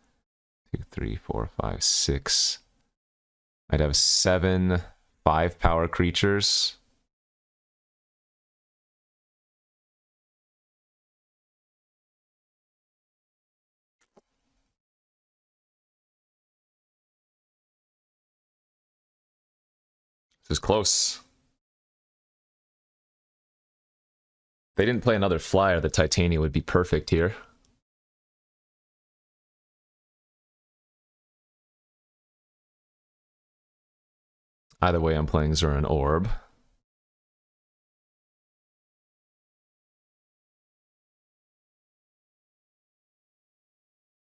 2, 3, 4, 5, 6. I'd have 7 5-power creatures. This is close. If they didn't play another flyer, the Titania would be perfect here. Either way, I'm playing Zurin Orb.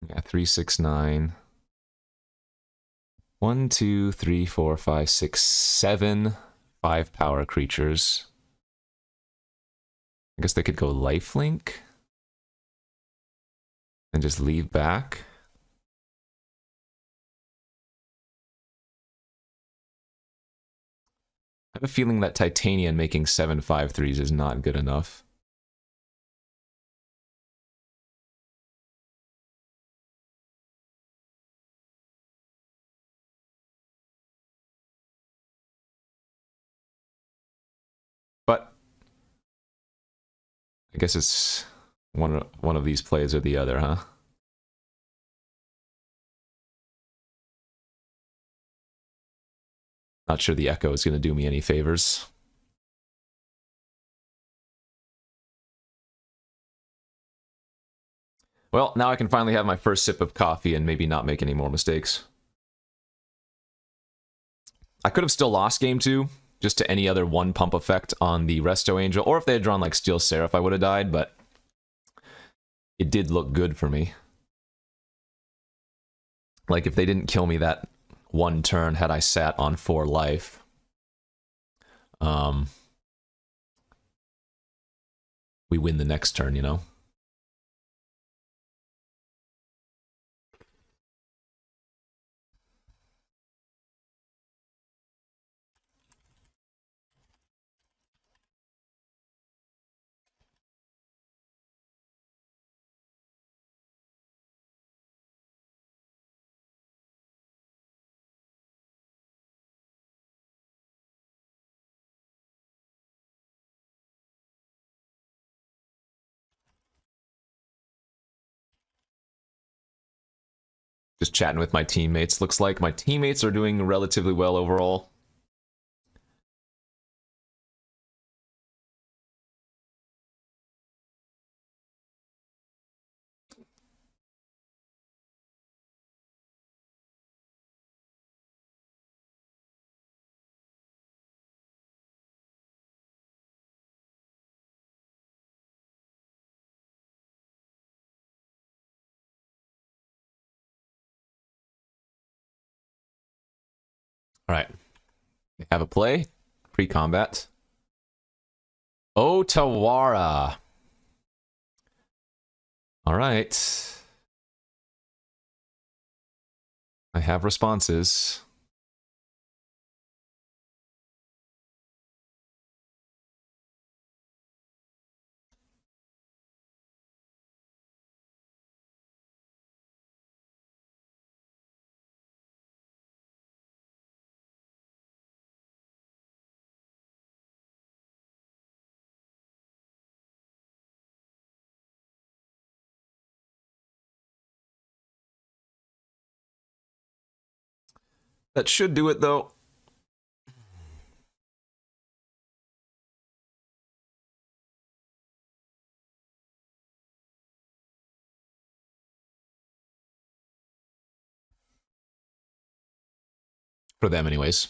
Yeah, 3, 6, 9. 1, 2, 3, 4, 5, 6, 7 5-power creatures. I guess they could go lifelink and just leave back. I have a feeling that Titanian making 7 5/3s is not good enough. But I guess it's one of these plays or the other, huh? Not sure the Echo is going to do me any favors. Well, now I can finally have my first sip of coffee and maybe not make any more mistakes. I could have still lost game 2, just to any other 1 pump effect on the Resto Angel, or if they had drawn like Steel Seraph, I would have died, but it did look good for me. Like, if they didn't kill me that 1 turn had I sat on 4 life, we win the next turn, you know? Just chatting with my teammates. Looks like my teammates are doing relatively well overall. All right. Have a play. Pre-combat. Otawara. All right. I have responses. That should do it, though. For them, anyways.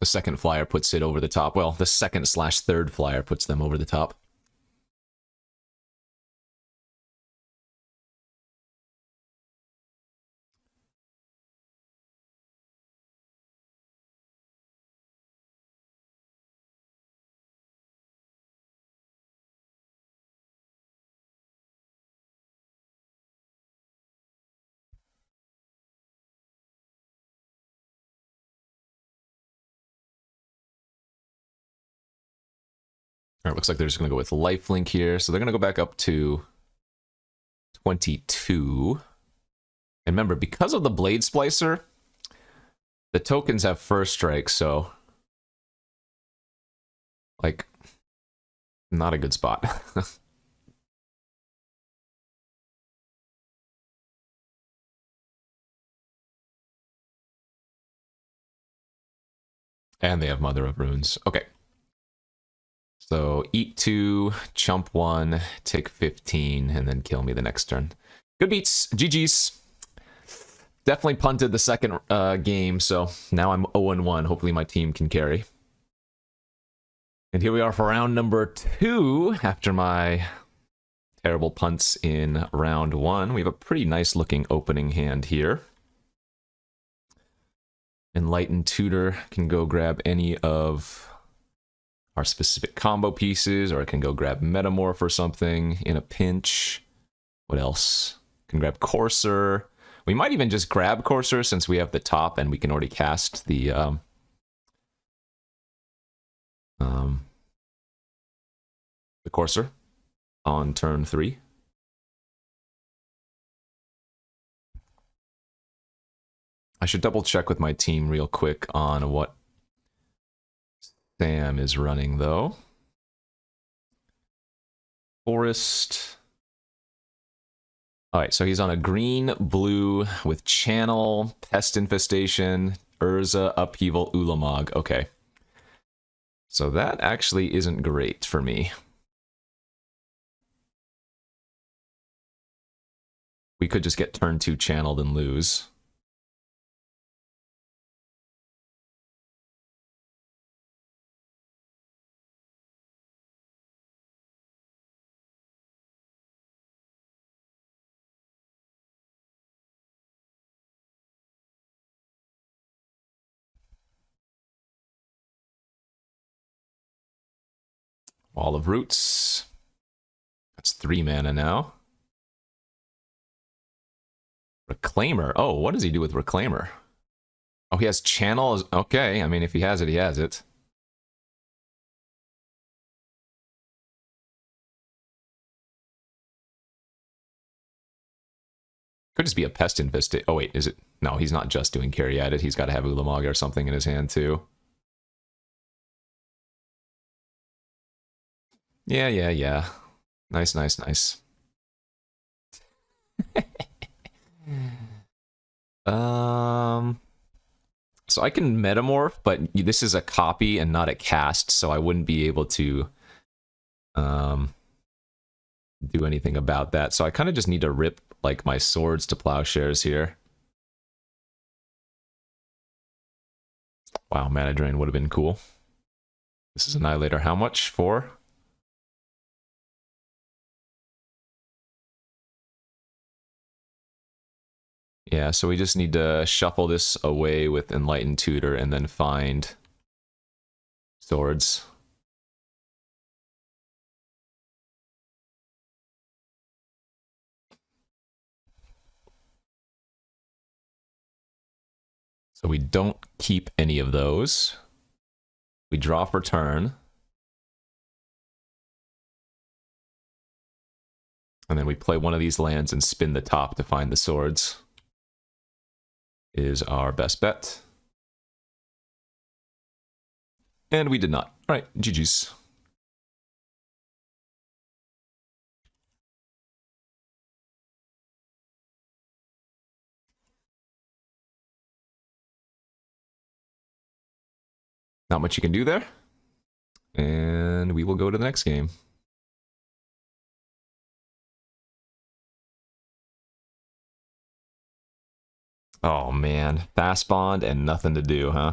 The second flyer puts it over the top. Well, the second/third flyer puts them over the top. All right, looks like they're just going to go with lifelink here. So they're going to go back up to 22. And remember, because of the Blade Splicer, the tokens have first strike, so... like, not a good spot. And they have Mother of Runes. Okay. So eat 2, chump 1, take 15, and then kill me the next turn. Good beats. GG's. Definitely punted the second game, so now I'm 0-1. Hopefully my team can carry. And here we are for round number 2 after my terrible punts in round 1. We have a pretty nice looking opening hand here. Enlightened Tutor can go grab any of our specific combo pieces, or I can go grab Metamorph or something in a pinch. What else? Can grab Courser. We might even just grab Courser since we have the top and we can already cast the Courser on turn 3. I should double check with my team real quick on what Sam is running, though. Forest. All right, so he's on a green-blue with Channel, Pest Infestation, Urza, Upheaval, Ulamog. Okay. So that actually isn't great for me. We could just get turn 2 channeled and lose. Wall of Roots. That's 3 mana now. Reclaimer. Oh, what does he do with Reclaimer? Oh, he has Channel. Okay, I mean, if he has it, he has it. Could just be a Pest Infestation. Oh, wait, is it? No, he's not just doing Caryatid. He's got to have Ulamog or something in his hand, too. Yeah. Nice. So I can Metamorph, but this is a copy and not a cast, so I wouldn't be able to do anything about that. So I kind of just need to rip like my swords to plowshares here. Wow, Mana Drain would have been cool. This is Annihilator. How much for? Yeah, so we just need to shuffle this away with Enlightened Tutor and then find swords. So we don't keep any of those. We draw for turn. And then we play one of these lands and spin the top to find the swords. Is our best bet. And we did not. All right, GG's. Not much you can do there. And we will go to the next game. Oh man, fast bond and nothing to do, huh?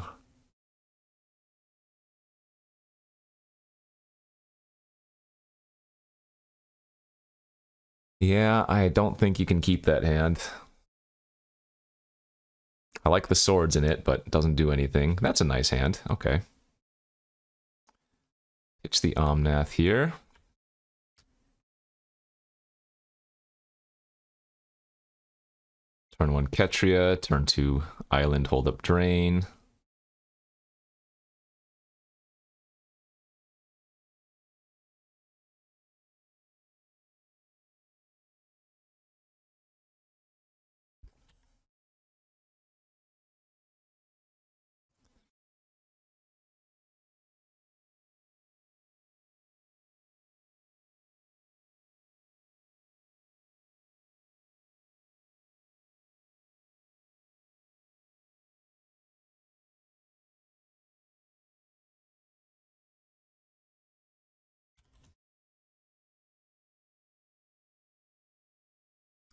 Yeah, I don't think you can keep that hand. I like the swords in it, but it doesn't do anything. That's a nice hand. Okay. Pitch the Omnath here. Turn 1 Ketria, turn 2 Island, hold up Drain.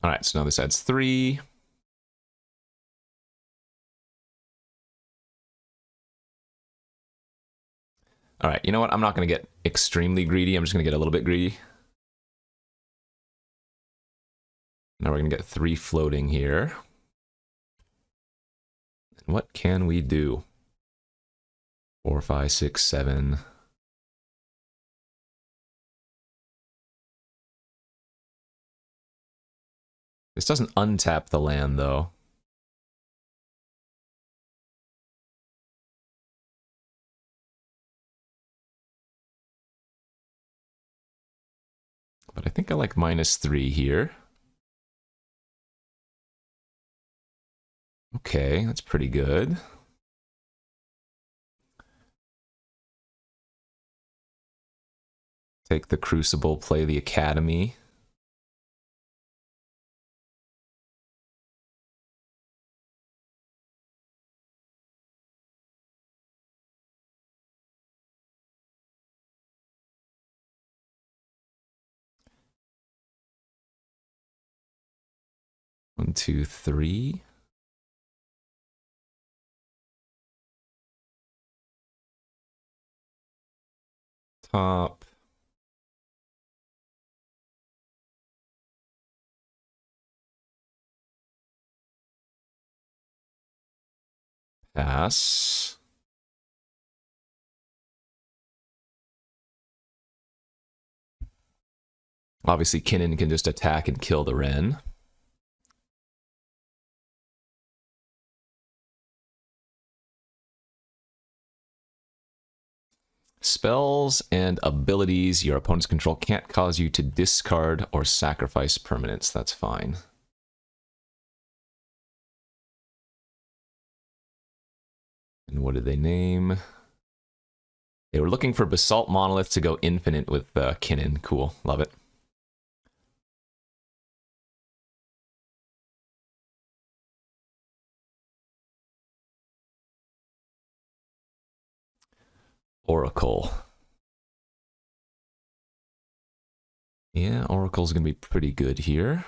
All right, so now this adds 3. All right, you know what? I'm not going to get extremely greedy. I'm just going to get a little bit greedy. Now we're going to get 3 floating here. And what can we do? 4, 5, 6, 7. This doesn't untap the land, though. But I think I like -3 here. Okay, that's pretty good. Take the Crucible, play the Academy. One, two, three. Top. Pass. Obviously, Kinnan can just attack and kill the Wren. Spells and abilities your opponent's control can't cause you to discard or sacrifice permanents. That's fine. And what did they name? They were looking for Basalt Monolith to go infinite with Kinnan. Cool. Love it. Oracle. Yeah, Oracle's going to be pretty good here.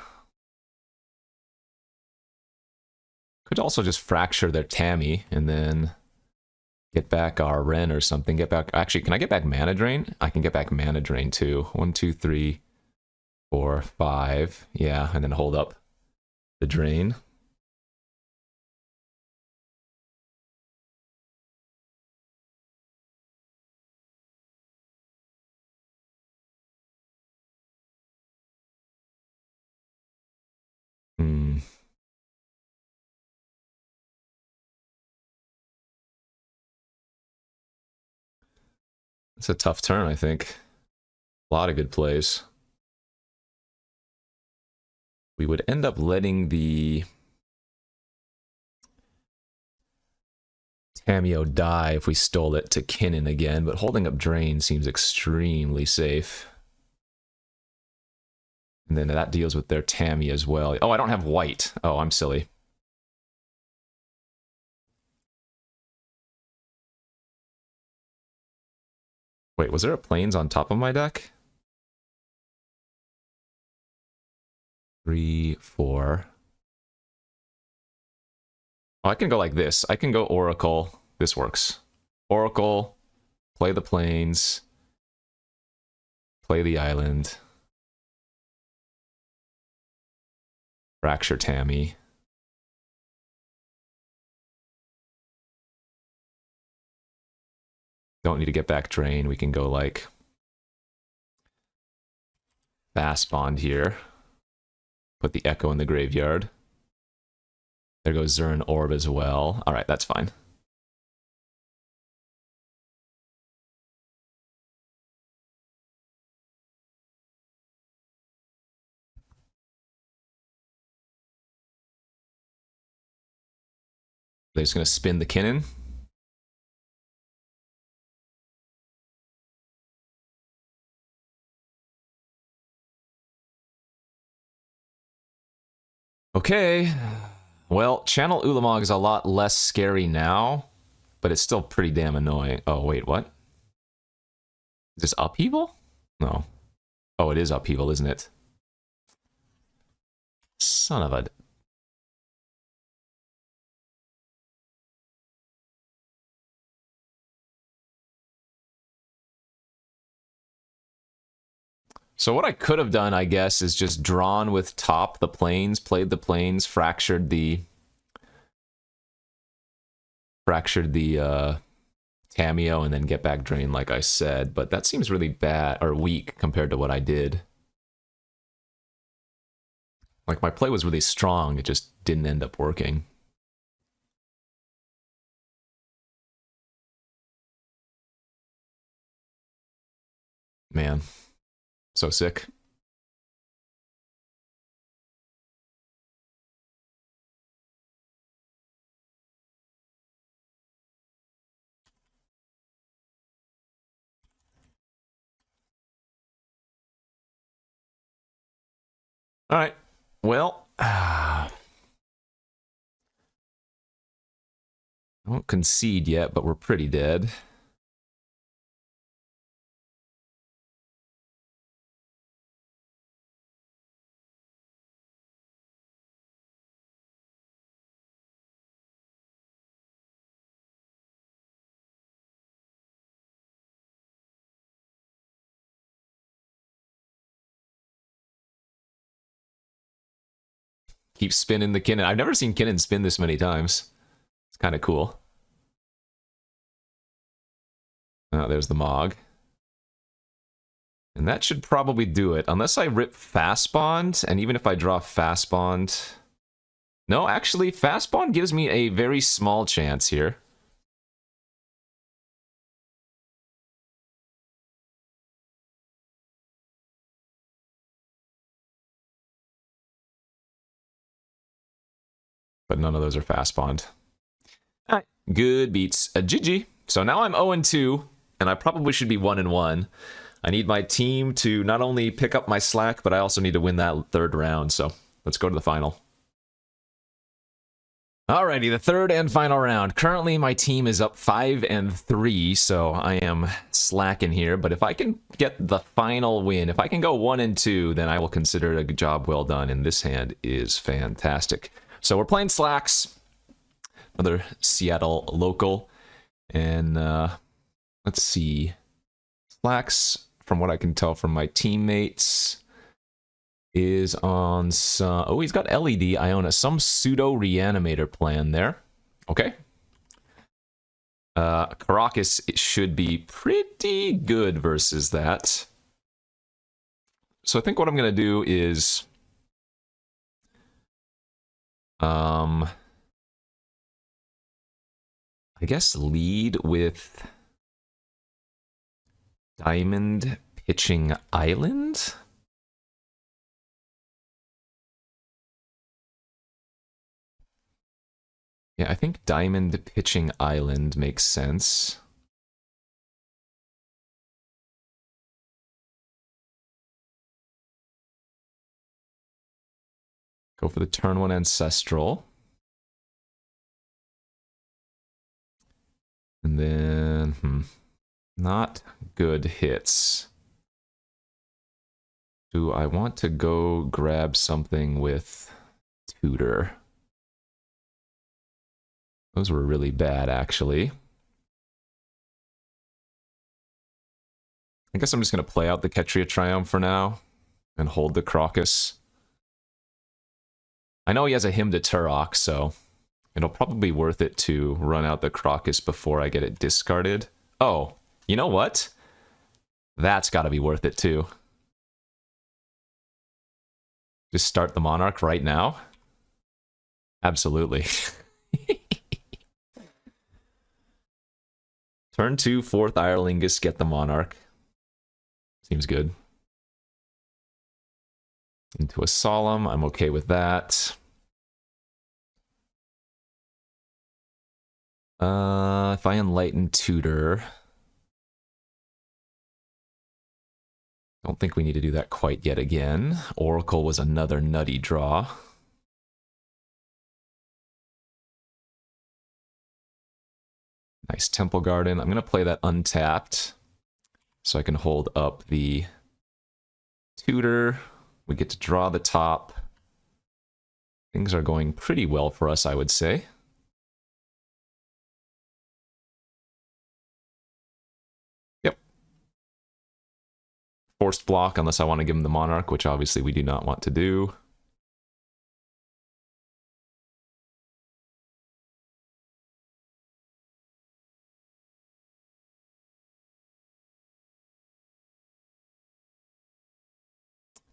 Could also just fracture their Tammy and then get back our Wren or something. Get back. Actually, can I get back Mana Drain? I can get back Mana Drain too. 1, 2, 3, 4, 5. Yeah, and then hold up the drain. Hmm. It's a tough turn, I think. A lot of good plays. We would end up letting the Cameo die if we stole it to Kinnan again, but holding up Drain seems extremely safe. And then that deals with their Tammy as well. Oh, I don't have white. Oh, I'm silly. Wait, was there a Plains on top of my deck? 3, 4. Oh, I can go like this. I can go Oracle. This works. Oracle, play the Plains, play the Island, Fracture Tammy. Don't need to get back Drain. We can go like Fast Bond here. Put the Echo in the graveyard. There goes Zern Orb as well. All right, that's fine. They're just going to spin the Kinnan. Okay. Well, Channel Ulamog is a lot less scary now, but it's still pretty damn annoying. Oh, wait, what? Is this Upheaval? No. Oh, it is Upheaval, isn't it? Son of a... So what I could have done, I guess, is just drawn with top the Plains, played the Plains, fractured the Cameo, and then get back Drain like I said, but that seems really bad, or weak, compared to what I did. Like, my play was really strong, it just didn't end up working. Man, so sick. All right, well, I won't concede yet, but we're pretty dead. Keep spinning the Kinnan. I've never seen Kinnan spin this many times. It's kind of cool. Oh, there's the Mog. And that should probably do it. Unless I rip Fast Bond, and even if I draw Fast Bond... No, actually, Fast Bond gives me a very small chance here. But none of those are Fast Bond. All right, good beats. GG. So now I'm 0-2, and I probably should be 1-1. I need my team to not only pick up my slack, but I also need to win that third round. So let's go to the final. Alrighty, the third and final round. Currently, my team is up 5-3, so I am slacking here. But if I can get the final win, if I can go 1-2, then I will consider it a job well done. And this hand is fantastic. So we're playing Slacks, another Seattle local. And let's see. Slacks, from what I can tell from my teammates, is on some... Oh, he's got LED, Iona. Some pseudo-reanimator plan there. Okay. Caracas should be pretty good versus that. So I think what I'm going to do is... I guess lead with Diamond Pitching Island? Yeah, I think Diamond Pitching Island makes sense. Go for the turn 1 Ancestral. And then, not good hits. Do I want to go grab something with Tutor? Those were really bad, actually. I guess I'm just going to play out the Ketria Triumph for now and hold the Crocus. I know he has a Hymn to Turok, so it'll probably be worth it to run out the Crocus before I get it discarded. Oh, you know what? That's got to be worth it, too. Just start the Monarch right now? Absolutely. Turn 2, 4th Irelingus, get the Monarch. Seems good. Into a Solemn, I'm okay with that. If I Enlighten Tutor... Don't think we need to do that quite yet again. Oracle was another nutty draw. Nice Temple Garden. I'm going to play that untapped so I can hold up the Tutor. We get to draw the top. Things are going pretty well for us, I would say. Yep. Forced block unless I want to give him the Monarch, which obviously we do not want to do.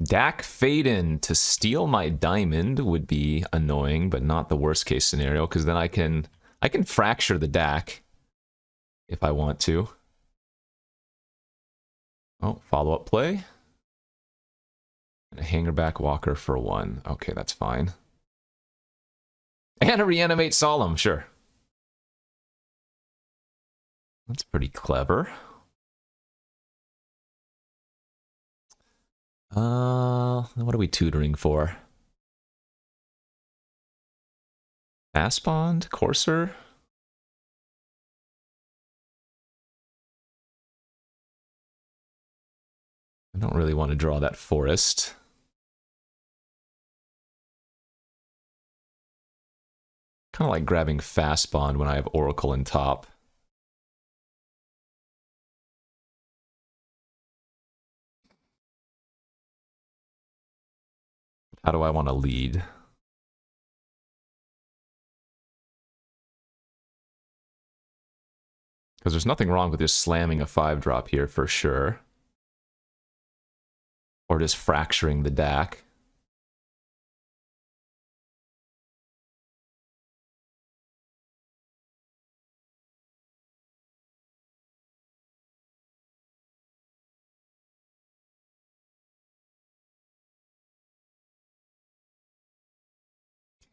Dak Faden to steal my diamond would be annoying, but not the worst case scenario, because then I can fracture the Dak if I want to. Oh, follow-up play. And a Hangerback Walker for 1. Okay, that's fine. And a Reanimate Solemn, sure. That's pretty clever. What are we tutoring for? Fastbond? Courser? I don't really want to draw that forest. Kind of like grabbing Fastbond when I have Oracle in top. How do I want to lead? Because there's nothing wrong with just slamming a 5-drop here for sure. Or just fracturing the Dak.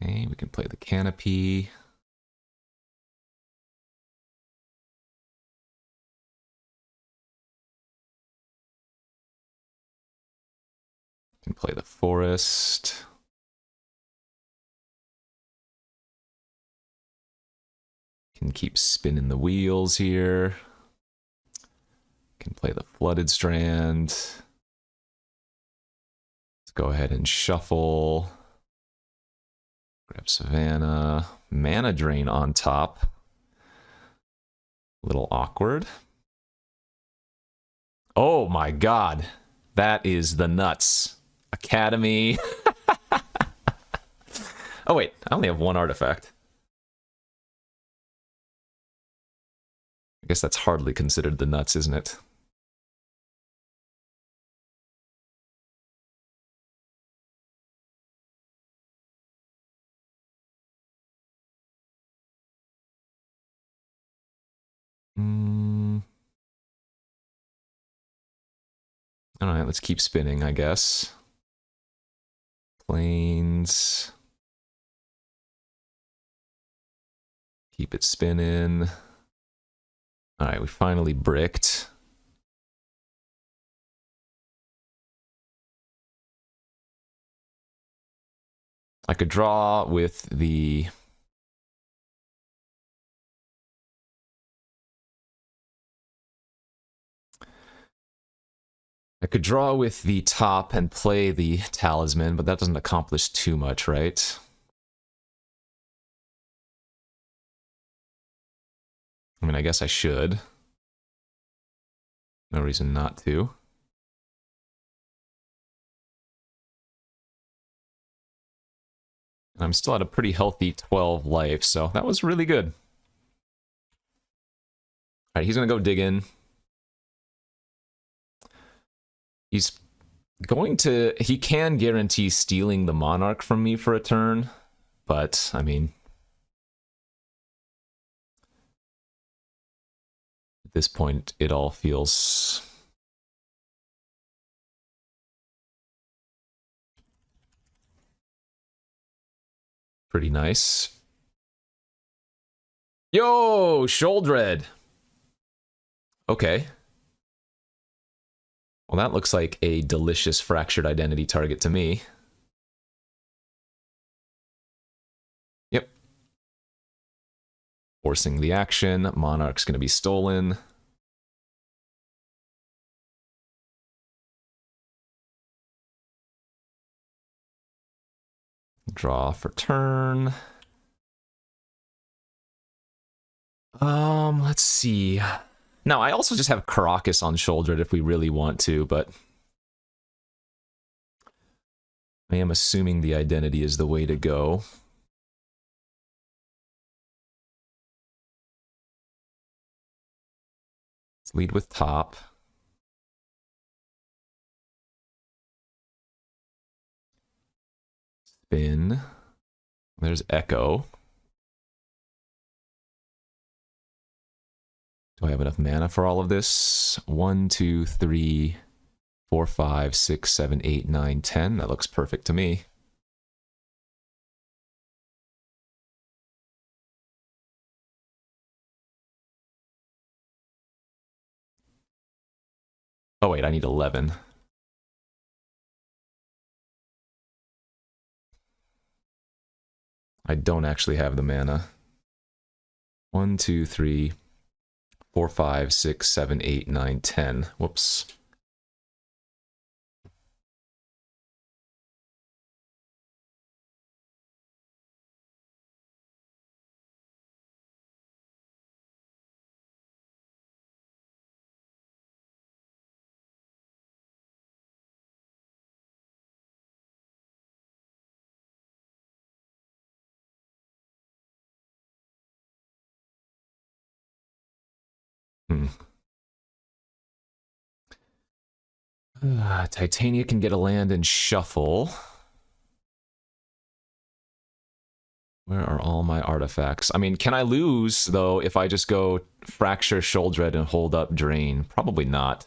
Okay, we can play the Canopy. Can play the Forest. Can keep spinning the wheels here. Can play the Flooded Strand. Let's go ahead and shuffle. Grab Savannah. Mana Drain on top. A little awkward. Oh my god. That is the nuts. Academy. Oh wait, I only have 1 artifact. I guess that's hardly considered the nuts, isn't it? Alright, let's keep spinning, I guess. Planes. Keep it spinning. Alright, we finally bricked. I could draw with the... I could draw with the top and play the talisman, but that doesn't accomplish too much, right? I mean, I guess I should. No reason not to. And I'm still at a pretty healthy 12 life, so that was really good. Alright, he's gonna go dig in. He's going to... He can guarantee stealing the Monarch from me for a turn, but, I mean... At this point, it all feels... pretty nice. Yo, Sholdred! Okay. Well, that looks like a delicious fractured identity target to me. Yep. Forcing the action. Monarch's going to be stolen. Draw for turn. Let's see. Now, I also just have Caracas on Shouldered if we really want to, but I am assuming the identity is the way to go. Let's lead with top. Spin. There's Echo. Do I have enough mana for all of this? 1, 2, 3, 4, 5, 6, 7, 8, 9, 10. That looks perfect to me. Oh wait, I need 11. I don't actually have the mana. 1, 2, 3, 4, 5, 6, 7, 8, 9, 10. Whoops. Titania can get a land and shuffle. Where are all my artifacts? I mean, can I lose, though, if I just go Fracture, Sholdred, and hold up Drain? Probably not.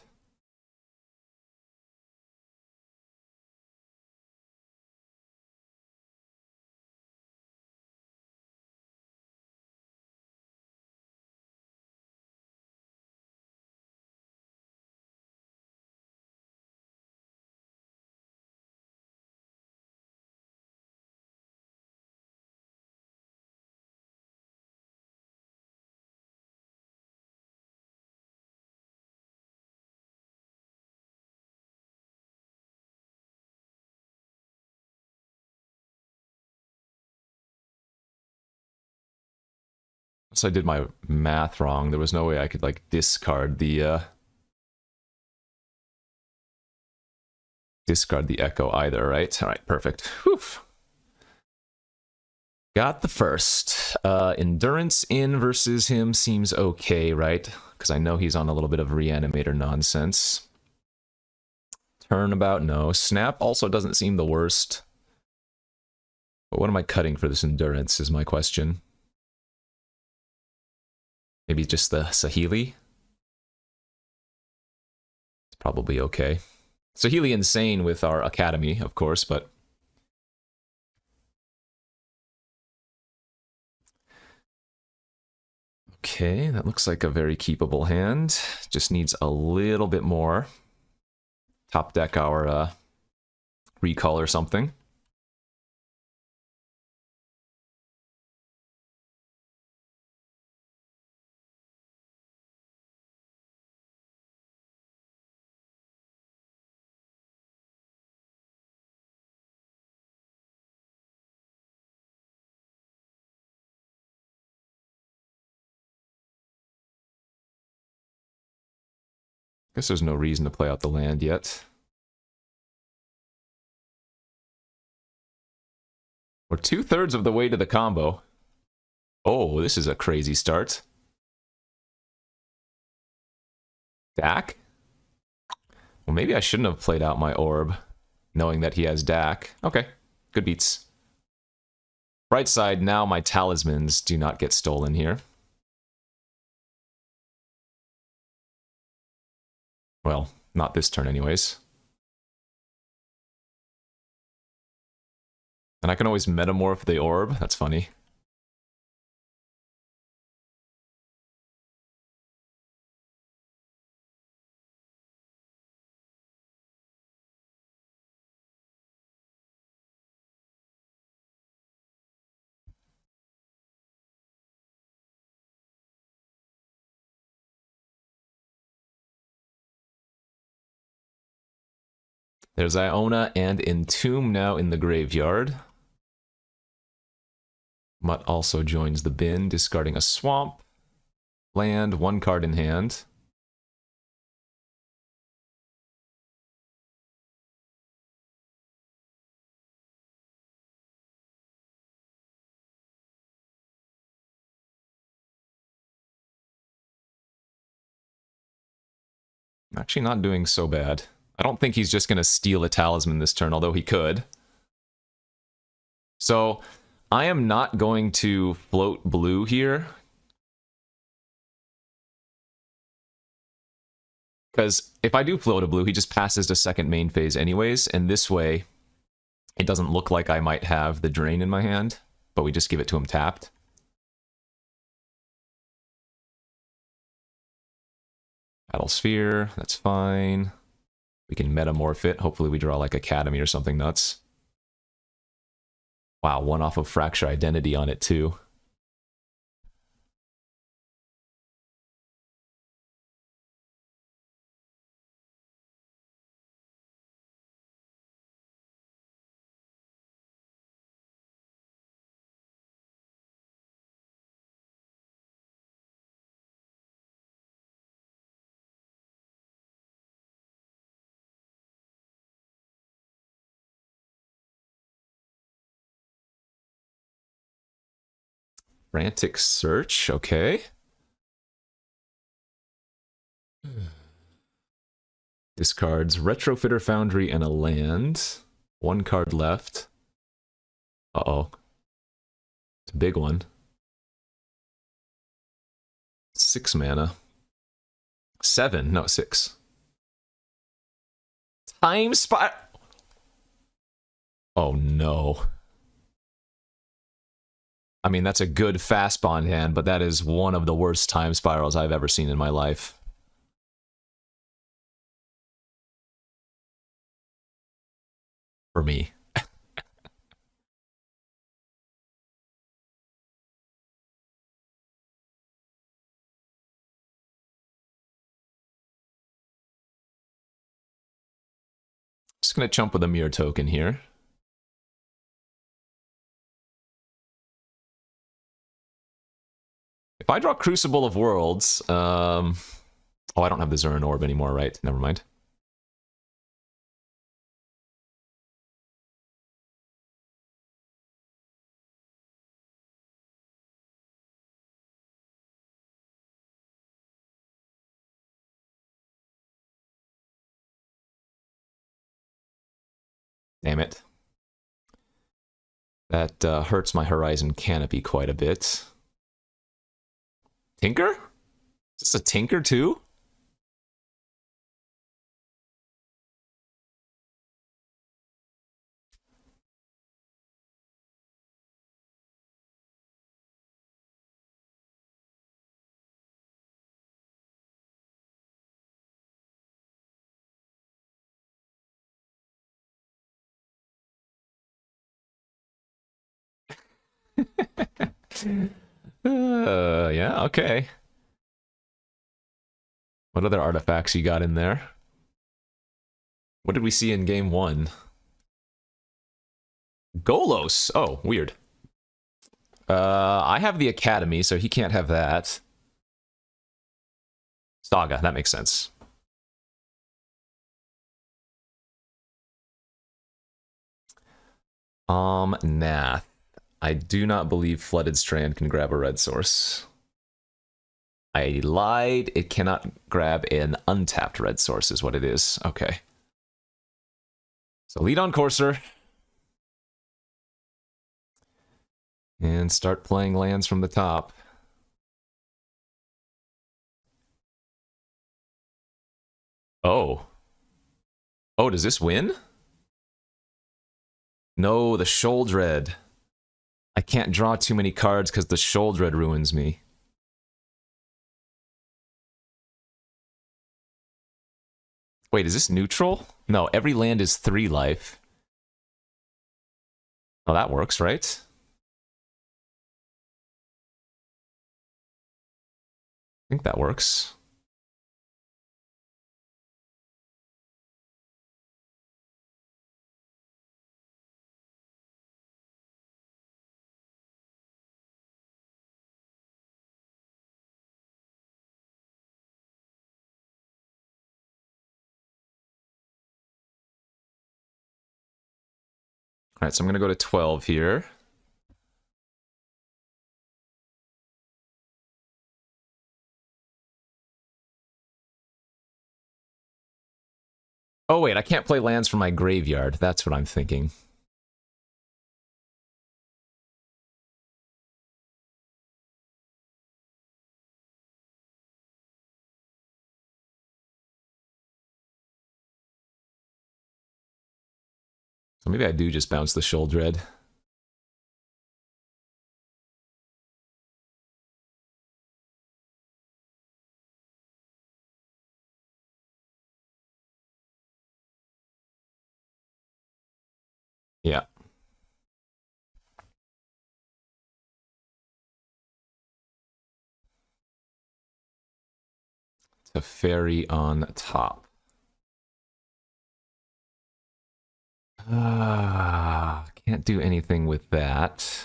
So I did my math wrong. There was no way I could, like, discard the Echo either, right? All right, perfect. Whew. Got the first. Endurance in versus him seems okay, right? Because I know he's on a little bit of Reanimator nonsense. Turnabout, no. Snap also doesn't seem the worst. But what am I cutting for this Endurance is my question. Maybe just the Saheeli? It's probably okay. Saheeli Insane with our Academy, of course, but... Okay, that looks like a very keepable hand. Just needs a little bit more. Top deck our recall or something. Guess there's no reason to play out the land yet. We're 2/3 of the way to the combo. Oh, this is a crazy start. Dak? Well, maybe I shouldn't have played out my orb, knowing that he has Dak. Okay, good beats. Right side, now my talismans do not get stolen here. Well, not this turn anyways. And I can always metamorph the orb. That's funny. There's Iona and Entomb now in the graveyard. Mutt also joins the bin, discarding a swamp, land, 1 card in hand. Actually not doing so bad. I don't think he's just going to steal a talisman this turn, although he could. So, I am not going to float blue here. Because if I do float a blue, he just passes to second main phase anyways, and this way, it doesn't look like I might have the drain in my hand, but we just give it to him tapped. Battle Sphere, that's fine. We can metamorph it. Hopefully we draw like Academy or something nuts. Wow, 1 off of Fracture Identity on it too. Frantic Search, okay. Discards Retrofitter Foundry and a land. 1 card left. Uh-oh. It's a big one. 6 mana. 7, no, 6. Time Spiral. Oh no. I mean, that's a good fast bond hand, but that is one of the worst time spirals I've ever seen in my life. For me. Just gonna chump with a mirror token here. If I draw Crucible of Worlds, oh, I don't have the Zurin Orb anymore, right? Never mind. Damn it. That hurts my Horizon Canopy quite a bit. Tinker? Is this a Tinker too? Yeah, okay. What other artifacts you got in there? What did we see in game 1? Golos! Oh, weird. I have the Academy, so he can't have that. Saga, that makes sense. Nath. I do not believe Flooded Strand can grab a red source. I lied. It cannot grab an untapped red source is what it is. Okay. So lead on Courser. And start playing lands from the top. Oh. Oh, does this win? No, the Sholdred. I can't draw too many cards because the Sholdred ruins me. Wait, is this neutral? No, every land is 3 life. Oh, that works, right? I think that works. All right, so I'm going to go to 12 here. Oh, wait, I can't play lands from my graveyard. That's what I'm thinking. So maybe I do just bounce the Sholdred. Yeah. It's a fairy on top. Can't do anything with that.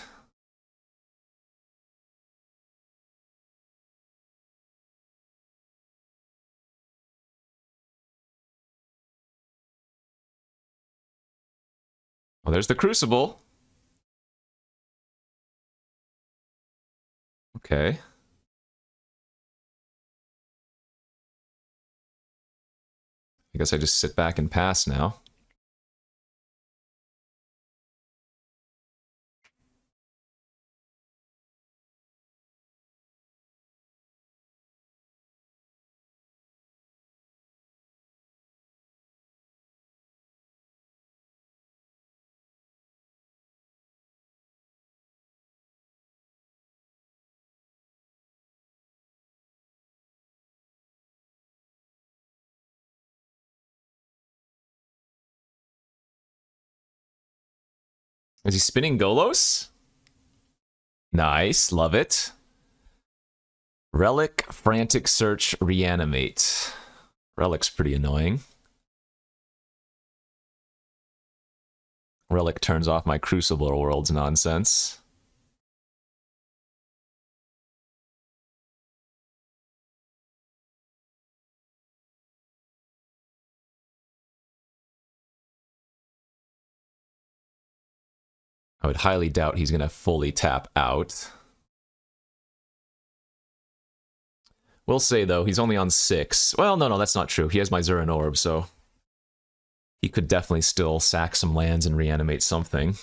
Well, there's the Crucible. Okay. I guess I just sit back and pass now. Is he spinning Golos? Nice, love it. Relic, Frantic Search, Reanimate. Relic's pretty annoying. Relic turns off my Crucible Worlds nonsense. I would highly doubt he's going to fully tap out. We'll say, though, he's only on 6. Well, no, that's not true. He has my Zuran Orb, so he could definitely still sack some lands and reanimate something.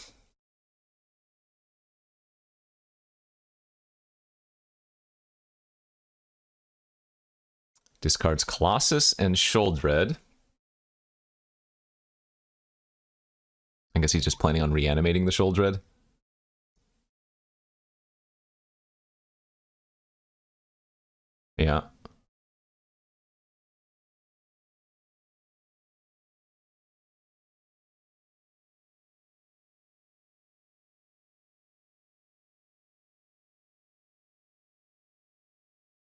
Discards Colossus and Sholdred. I guess he's just planning on reanimating the Sholdred. Yeah.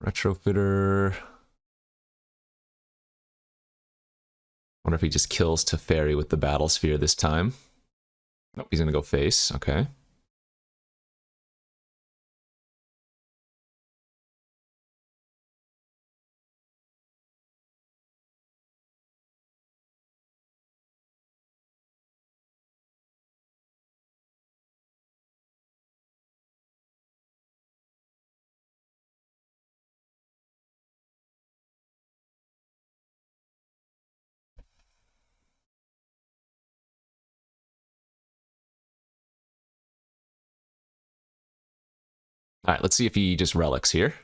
Retrofitter. Wonder if he just kills Teferi with the Battle Sphere this time. Nope, he's gonna go face. Okay. All right, let's see if he just relics here.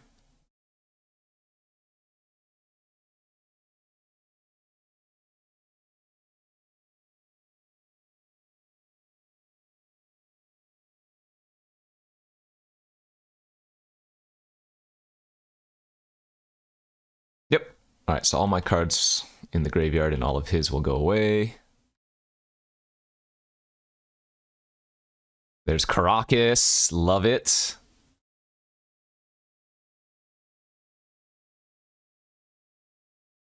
Yep. All right, so all my cards in the graveyard and all of his will go away. There's Caracas. Love it.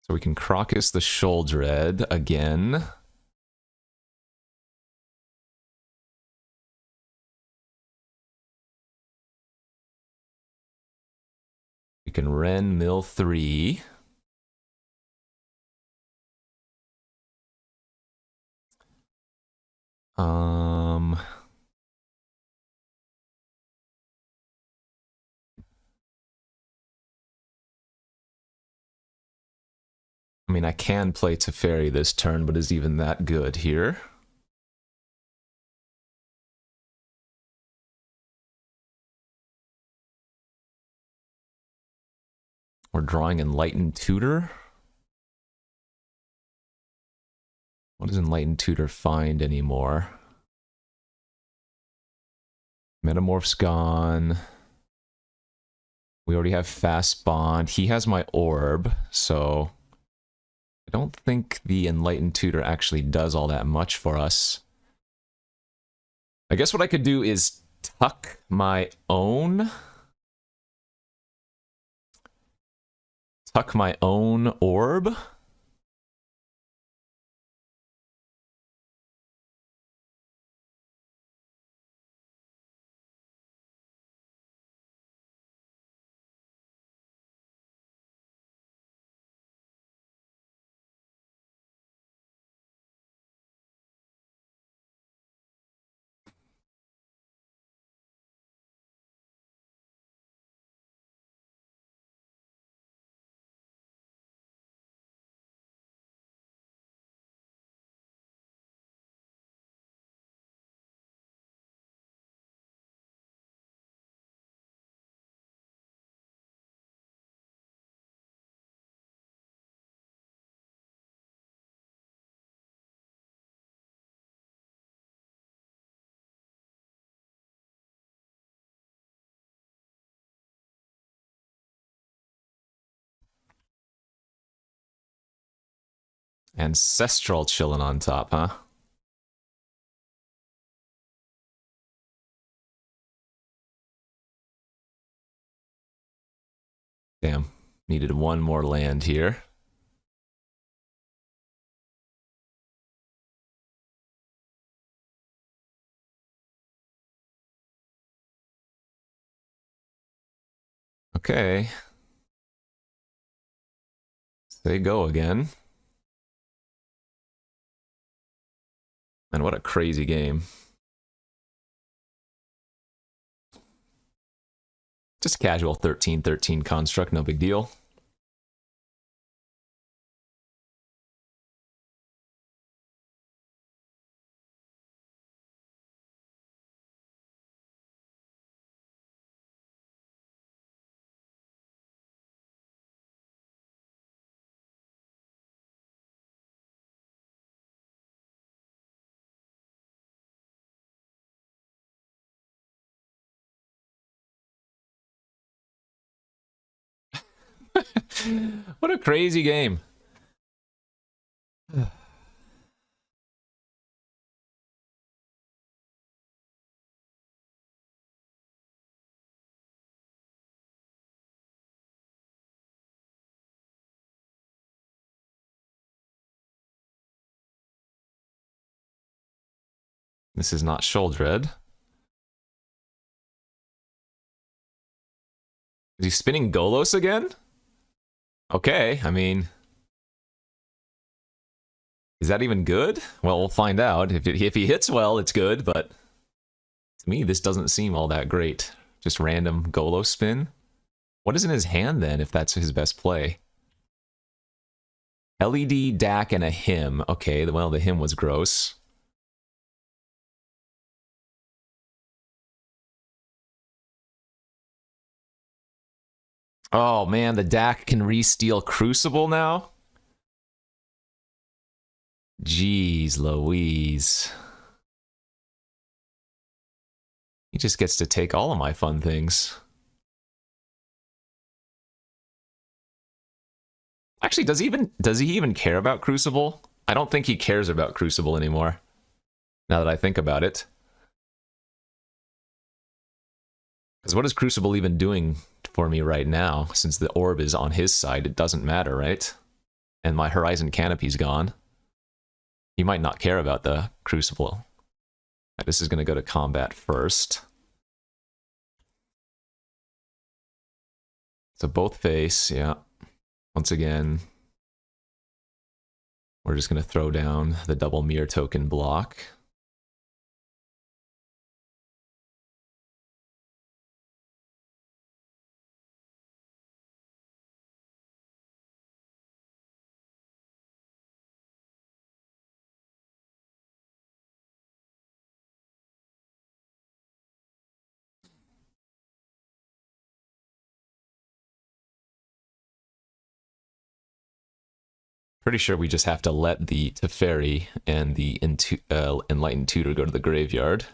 So we can Crocus the Sholdred again. We can Ren Mill 3. I mean, I can play Teferi this turn, but is even that good here? We're drawing Enlightened Tutor. What does Enlightened Tutor find anymore? Metamorph's gone. We already have Fast Bond. He has my Orb, so I don't think the Enlightened Tutor actually does all that much for us. I guess what I could do is tuck my own Orb. Ancestral chilling on top, huh? Damn. Needed one more land here. Okay. Say go again. And what a crazy game. Just casual 13-13 construct, no big deal. What a crazy game. This is not Sholdred. Is he spinning Golos again? Okay, I mean... Is that even good? Well, we'll find out. If he hits well, it's good, but... To me, this doesn't seem all that great. Just random Golos spin. What is in his hand, then, if that's his best play? LED, DAC, and a hymn. Okay, well, the hymn was gross. Oh, man, the DAC can re-steal Crucible now? Jeez Louise. He just gets to take all of my fun things. Actually, does he even care about Crucible? I don't think he cares about Crucible anymore. Now that I think about it. Because what is Crucible even doing for me right now? Since the orb is on his side, it doesn't matter, right? And my Horizon Canopy's gone. He might not care about the Crucible. This is going to go to combat first. So both face, yeah. Once again, we're just going to throw down the double mirror token block. Pretty sure we just have to let the Teferi and the Enlightened Tutor go to the graveyard.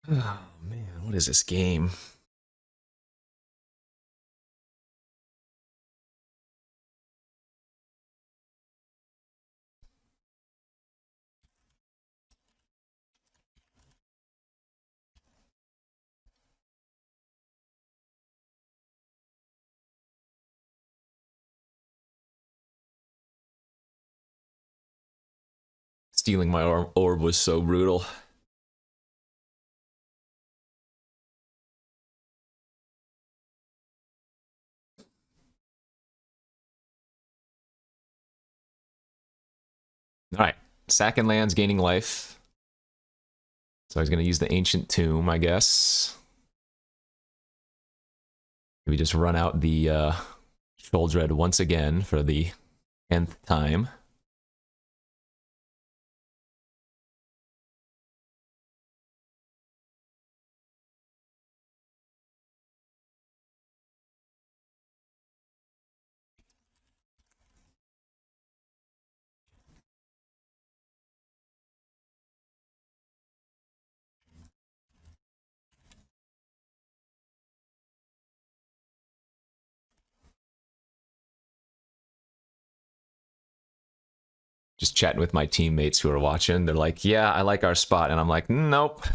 Oh man, what is this game? Stealing my orb was so brutal. Alright, sacking lands, gaining life. So I was going to use the Ancient Tomb, I guess. Maybe just run out the Sholdred once again for the nth time. Just chatting with my teammates who are watching. They're like, yeah, I like our spot. And I'm like, nope.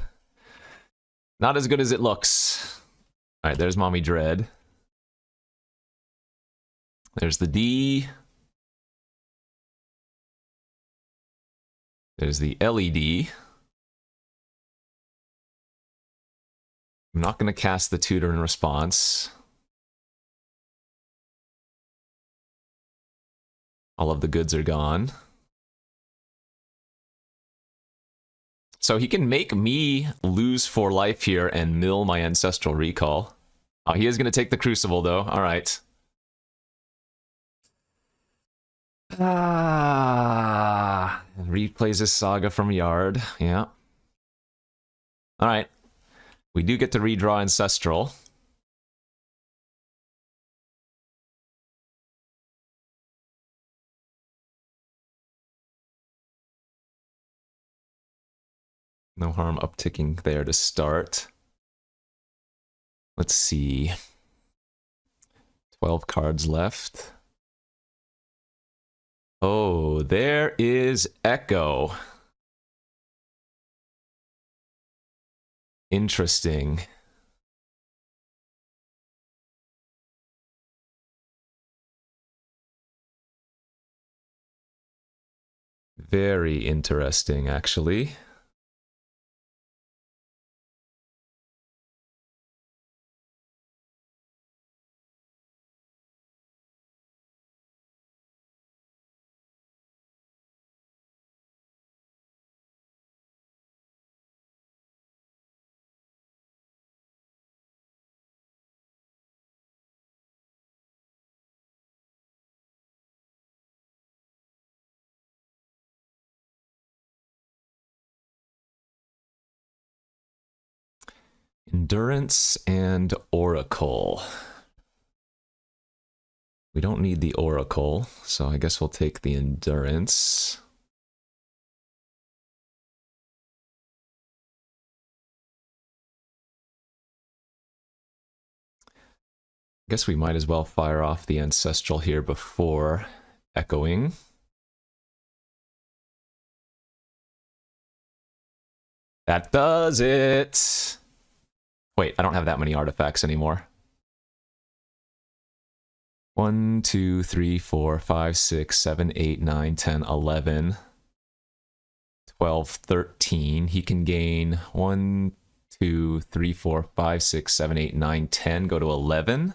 Not as good as it looks. All right, there's Mommy Dread. There's the D. There's the LED. I'm not going to cast the Tutor in response. All of the goods are gone. So he can make me lose 4 life here and mill my Ancestral Recall. Oh, he is going to take the Crucible, though. All right. Replays his Saga from Yard. Yeah. All right. We do get to redraw Ancestral. No harm upticking there to start. Let's see. 12 cards left. Oh, there is Echo. Interesting. Very interesting, actually. Endurance and Oracle. We don't need the Oracle, so I guess we'll take the Endurance. Guess we might as well fire off the Ancestral here before echoing. That does it! Wait, I don't have that many artifacts anymore. 1, 2, 3, 4, 5, 6, 7, 8, 9, 10, 11, 12, 13. He can gain 1, 2, 3, 4, 5, 6, 7, 8, 9, 10. Go to 11.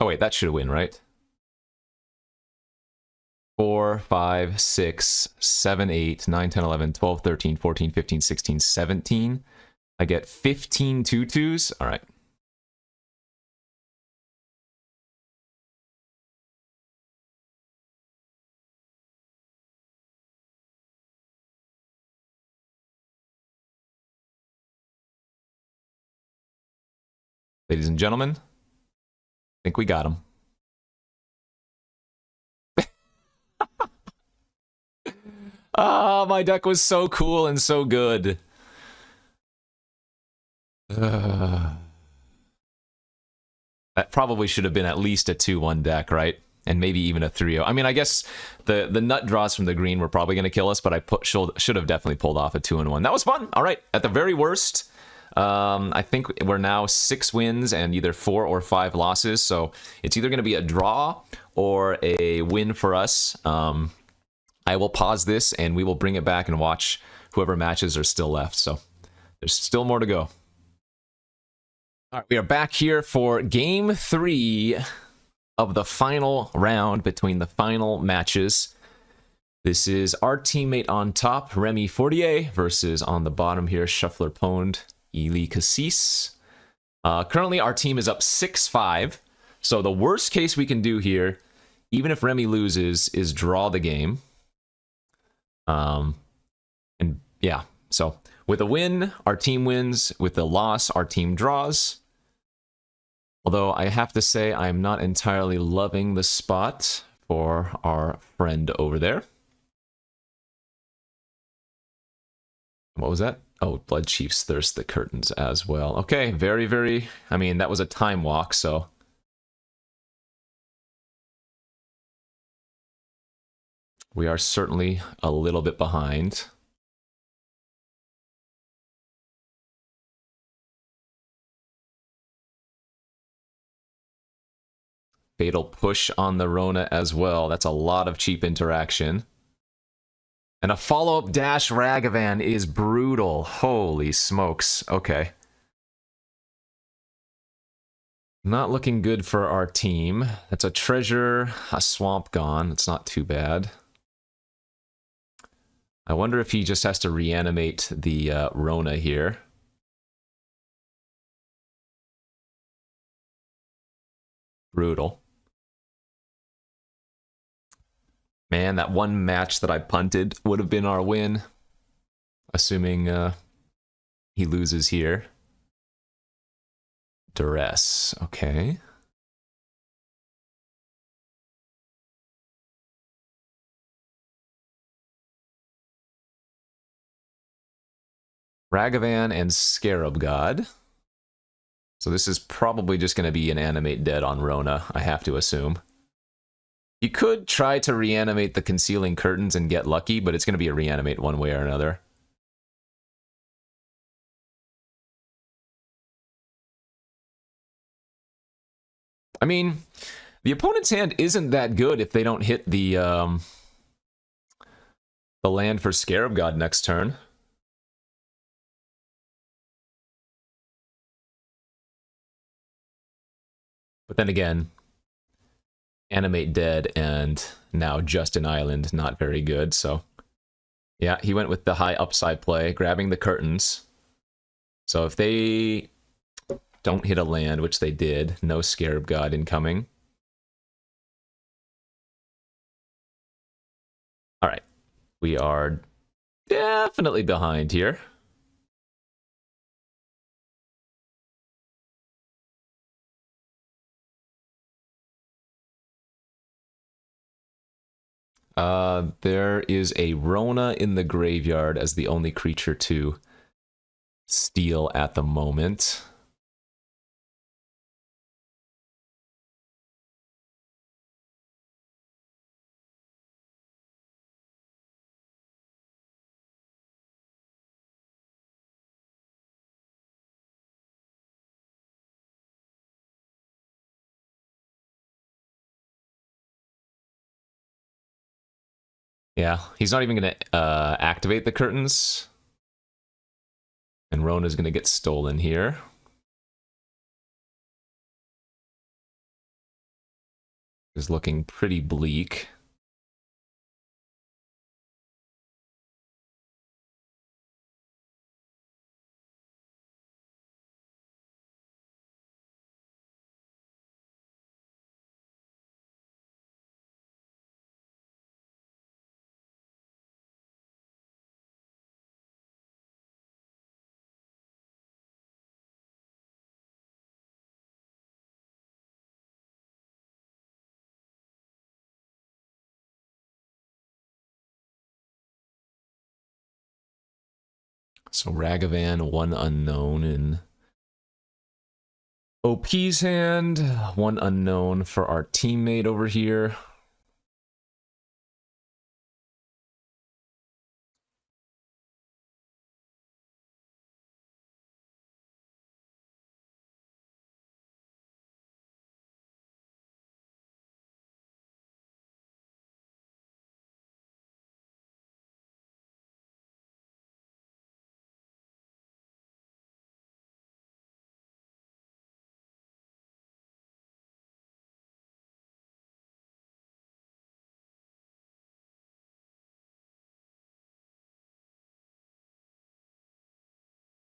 Oh wait, that should win, right? 4, 5, 6, 7, 8, 9, 10, 11, 12, 13, 14, 15, 16, 17. I get 15 tutus. All right. Ladies and gentlemen, I think we got him. Ah, my deck was so cool and so good. That probably should have been at least a 2-1 deck, right? And maybe even a 3-0. I mean, I guess the nut draws from the green were probably going to kill us, but I should have definitely pulled off a 2-1. That was fun. All right, at the very worst, I think we're now 6 wins and either 4 or 5 losses. So it's either going to be a draw or a win for us. I will pause this and we will bring it back and watch whoever matches are still left. So there's still more to go. All right, we are back here for game 3 of the final round between the final matches. This is our teammate on top, Remy Fortier, versus on the bottom here, Shuffler Pwned, Ely Cassis. Currently, our team is up 6-5. So the worst case we can do here, even if Remy loses, is draw the game. And yeah, so with a win, our team wins. With a loss, our team draws. Although I have to say I'm not entirely loving the spot for our friend over there. What was that? Oh, Blood Chiefs Thirst the Curtains as well. Okay, very, very... I mean, that was a time walk, so... we are certainly a little bit behind. Fatal Push on the Rona as well. That's a lot of cheap interaction. And a follow-up dash Ragavan is brutal. Holy smokes. Okay. Not looking good for our team. That's a treasure, a swamp gone. It's not too bad. I wonder if he just has to reanimate the Rona here. Brutal. Man, that one match that I punted would have been our win. Assuming he loses here. Duress, okay. Ragavan and Scarab God. So this is probably just going to be an animate dead on Rona, I have to assume. You could try to reanimate the Concealing Curtains and get lucky, but it's going to be a reanimate one way or another. I mean, the opponent's hand isn't that good if they don't hit the land for Scarab God next turn. But then again, animate dead and now just an island, not very good, so... Yeah, he went with the high upside play, grabbing the curtains. So if they don't hit a land, which they did, no Scarab God incoming. Alright, we are definitely behind here. There is a Rona in the graveyard as the only creature to steal at the moment. Yeah, he's not even going to activate the curtains. And Rona's going to get stolen here. Is looking pretty bleak. So Ragavan, one unknown in OP's hand, one unknown for our teammate over here.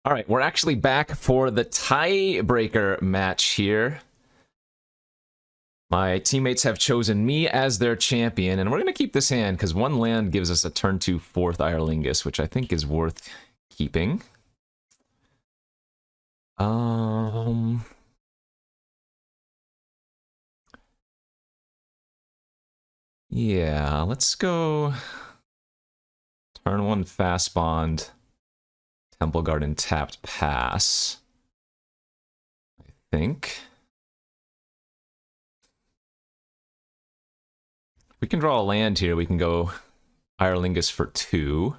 All right, we're actually back for the tiebreaker match here. My teammates have chosen me as their champion, and we're going to keep this hand because one land gives us a turn 2 4th Irelingus, which I think is worth keeping. Yeah, let's go turn 1 Fast Bond, Temple Garden tapped pass, I think. We can draw a land here. We can go Irelingus for 2.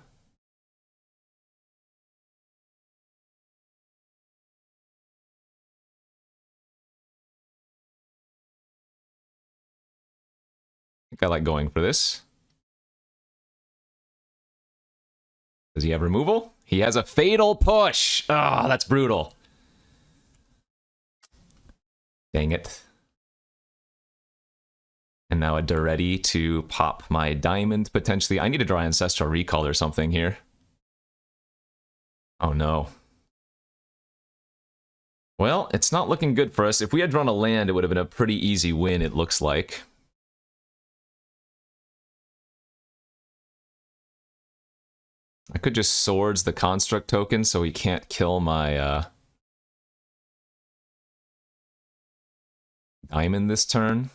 I think I like going for this. Does he have removal? He has a Fatal Push! Oh, that's brutal. Dang it. And now a Duretti to pop my diamond, potentially. I need to draw Ancestral Recall or something here. Oh no. Well, it's not looking good for us. If we had drawn a land, it would have been a pretty easy win, it looks like. I could just Swords the Construct token so he can't kill my diamond this turn.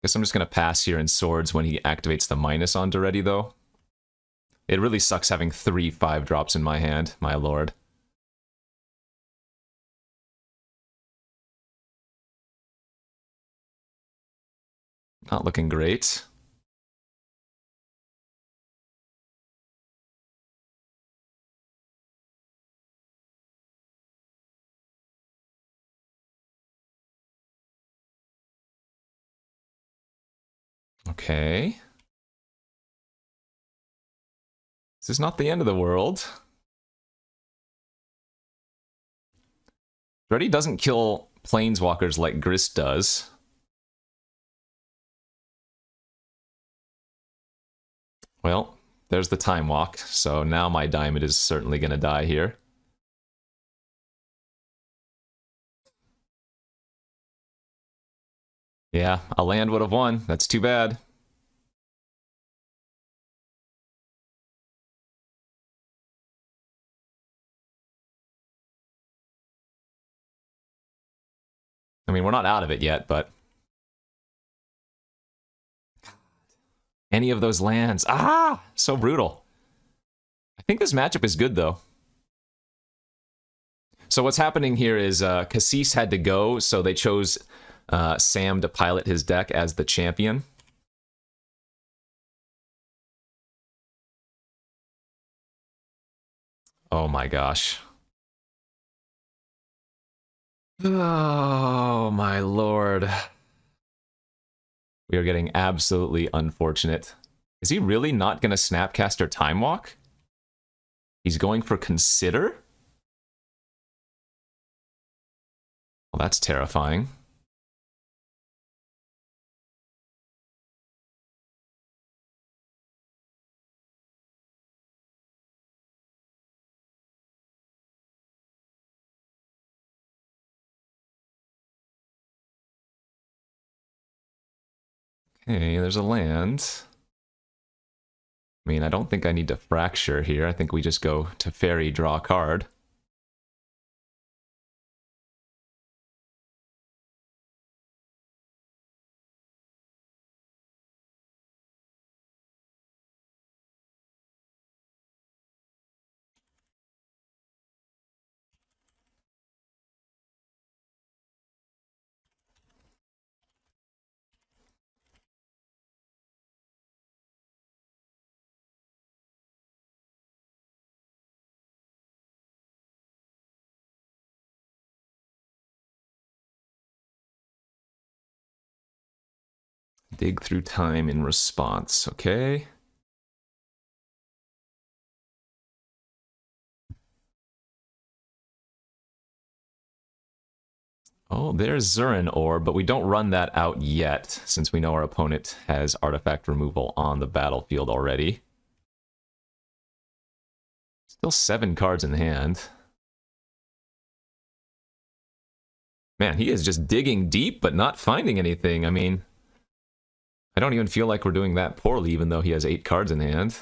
Guess I'm just going to pass here in swords when he activates the minus onto ready, though. It really sucks having 3 5-drops in my hand, my lord. Not looking great. Okay. This is not the end of the world. Ready doesn't kill planeswalkers like Grist does. Well, there's the time walk, so now my diamond is certainly going to die here. Yeah, a land would have won. That's too bad. I mean, we're not out of it yet, but... Any of those lands. Ah! So brutal. I think this matchup is good, though. So what's happening here is Cassis had to go, so they chose Sam to pilot his deck as the champion. Oh my gosh. Oh my lord. We are getting absolutely unfortunate. Is he really not going to Snapcaster Time Walk? He's going for Consider? Well, that's terrifying. Okay, there's a land. I mean, I don't think I need to Fracture here. I think we just go to Fairy, draw a card. Dig through time in response, okay? Oh, there's Zurin Orb, but we don't run that out yet, since we know our opponent has artifact removal on the battlefield already. Still 7 cards in hand. Man, he is just digging deep, but not finding anything. I mean, I don't even feel like we're doing that poorly, even though he has 8 cards in hand.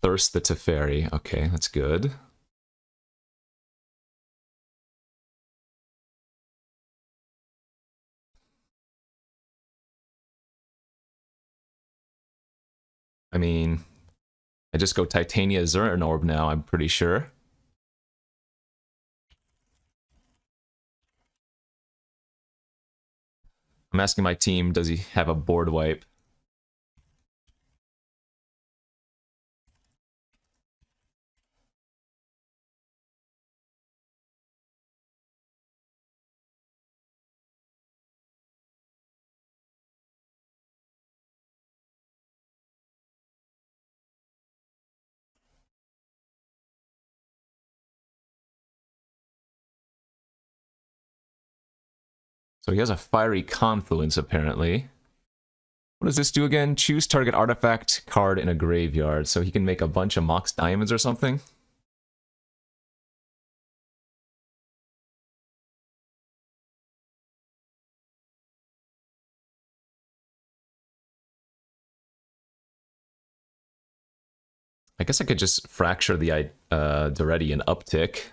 Thirst the Teferi. Okay, that's good. I mean, I just go Titania Zurin Orb now, I'm pretty sure. I'm asking my team, does he have a board wipe? So he has a Fiery Confluence, apparently. What does this do again? Choose target artifact card in a graveyard. So he can make a bunch of Mox Diamonds or something? I guess I could just fracture the Duredian uptick.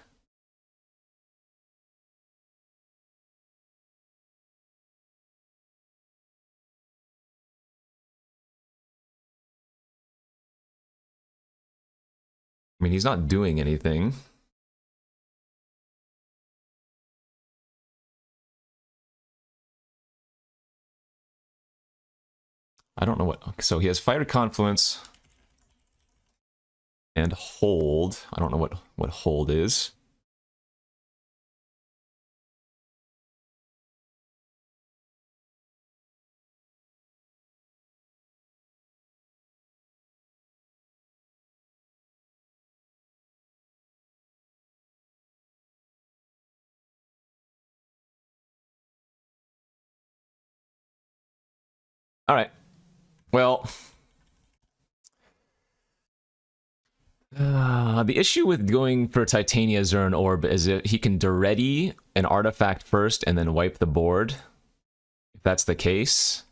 I mean, he's not doing anything. I don't know what... So he has Fire Confluence and Hold. I don't know what Hold is. All right. Well... the issue with going for Titania Zern Orb is that he can Duredi an artifact first and then wipe the board. If that's the case.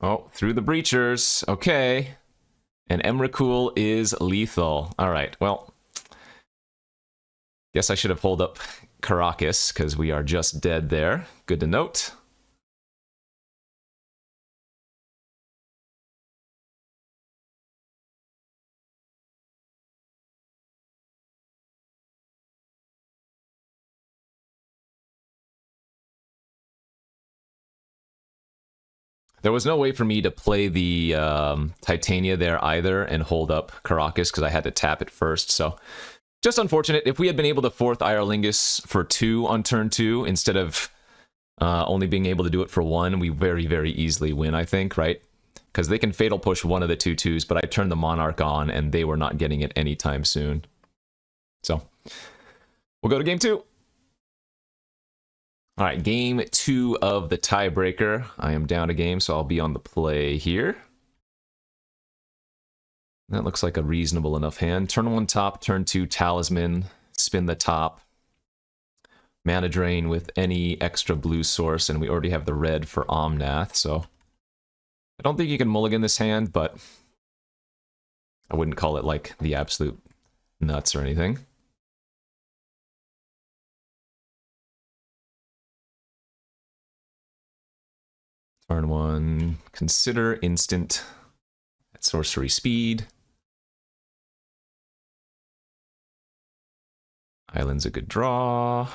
Oh, through the breachers. Okay. And Emrakul is lethal. All right, well. Guess I should have pulled up Caracas, because we are just dead there. Good to note. There was no way for me to play the Titania there either and hold up Caracas because I had to tap it first, so just unfortunate. If we had been able to fourth Irelingus for 2 on turn 2 instead of only being able to do it for 1, we very, very easily win, I think, right? Because they can Fatal Push one of the 2/2s, but I turned the Monarch on and they were not getting it anytime soon. So, we'll go to game 2. All right, game 2 of the tiebreaker. I am down a game, so I'll be on the play here. That looks like a reasonable enough hand. Turn 1 top, turn 2 talisman, spin the top. Mana drain with any extra blue source, and we already have the red for Omnath, so I don't think you can mulligan this hand, but I wouldn't call it like the absolute nuts or anything. Turn 1, consider instant at sorcery speed. Island's a good draw.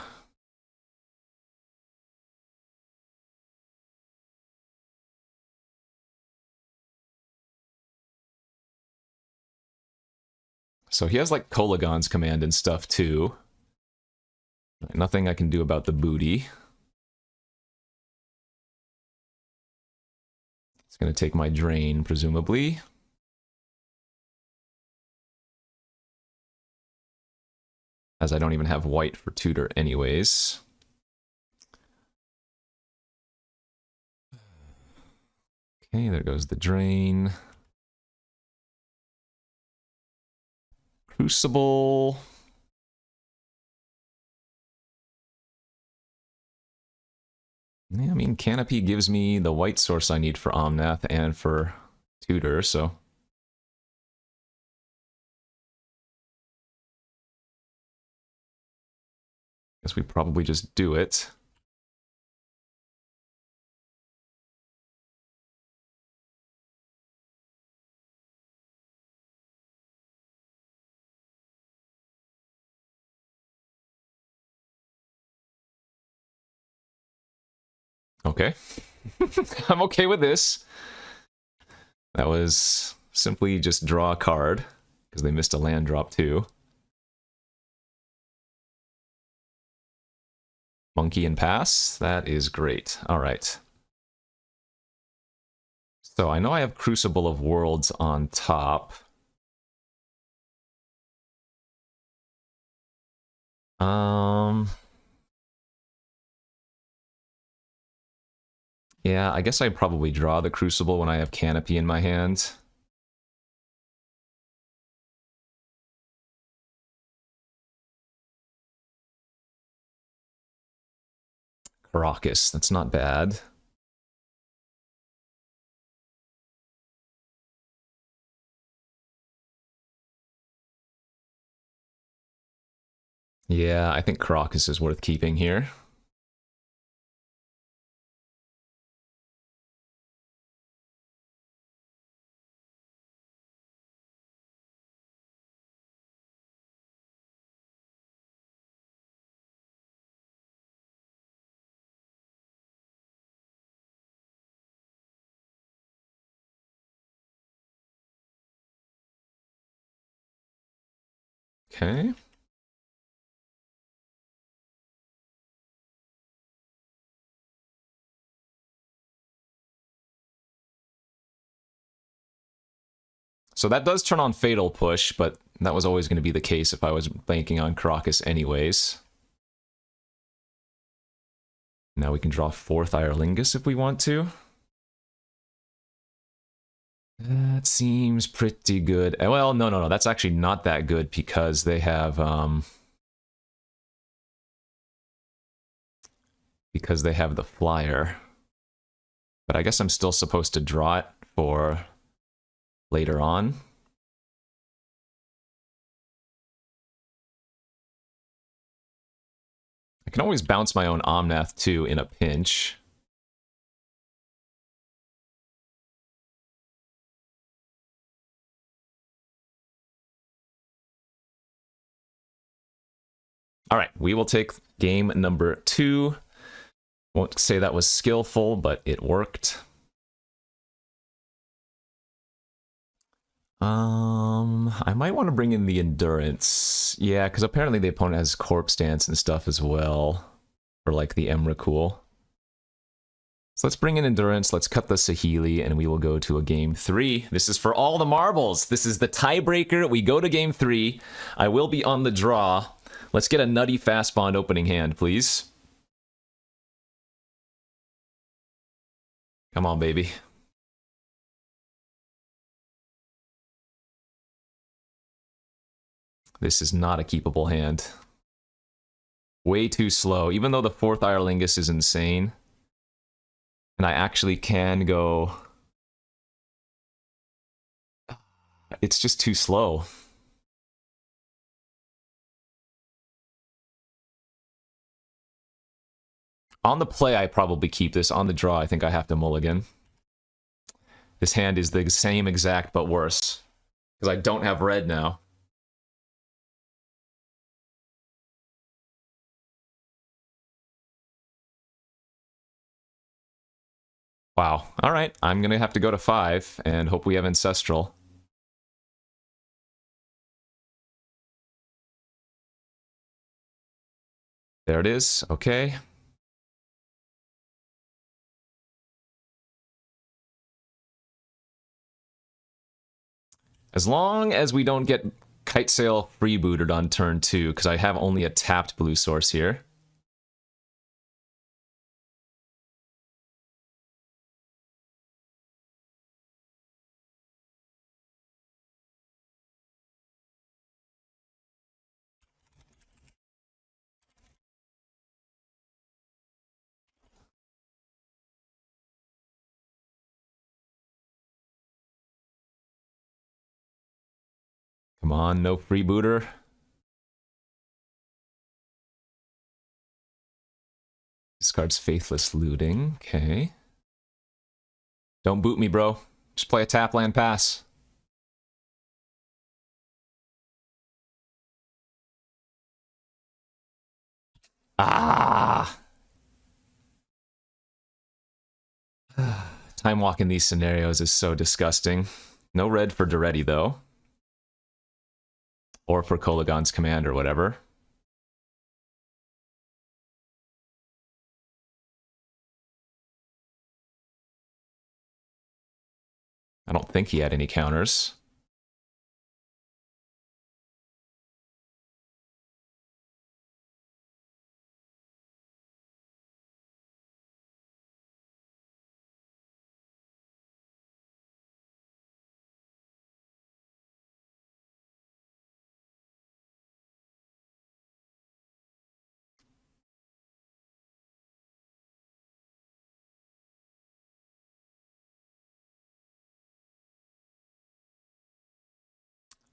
So he has like Kolagon's command and stuff too. Nothing I can do about the booty. It's going to take my drain, presumably. As I don't even have white for tutor anyways. Okay, there goes the drain. Crucible. Yeah, I mean, Canopy gives me the white source I need for Omnath and for tutor, so... Guess we probably just do it. Okay. I'm okay with this. That was simply just draw a card, because they missed a land drop too. Monkey and pass. That is great. All right. So I know I have Crucible of Worlds on top. Yeah, I guess I'd probably draw the Crucible when I have Canopy in my hand. Caracas, that's not bad. Yeah, I think Caracas is worth keeping here. Okay. So that does turn on Fatal Push, but that was always going to be the case if I was banking on Caracas anyways. Now we can draw 4th Irelingus if we want to. That seems pretty good. Well, no. That's actually not that good because they have the flyer. But I guess I'm still supposed to draw it for later on. I can always bounce my own Omnath too in a pinch. All right, we will take game number 2. Won't say that was skillful, but it worked. I might want to bring in the Endurance. Yeah, because apparently the opponent has Corpse Dance and stuff as well. For like the Emrakul. So let's bring in Endurance, let's cut the Saheeli, and we will go to a game 3. This is for all the marbles. This is the tiebreaker. We go to game 3. I will be on the draw. Let's get a nutty fast bond opening hand, please. Come on, baby. This is not a keepable hand. Way too slow, even though the 4th Irelingus is insane. And I actually can go... It's just too slow. On the play, I probably keep this. On the draw, I think I have to mulligan. This hand is the same exact, but worse. Because I don't have red now. Wow. All right. I'm going to have to go to 5 and hope we have Ancestral. There it is. Okay. As long as we don't get Kite Sail freebooted on turn 2, because I have only a tapped blue source here. Come on, no freebooter. Discards Faithless Looting. Okay. Don't boot me, bro. Just play a tap land pass. Ah! Time walk in these scenarios is so disgusting. No red for Duretti, though. Or for Kolagon's command or whatever. I don't think he had any counters.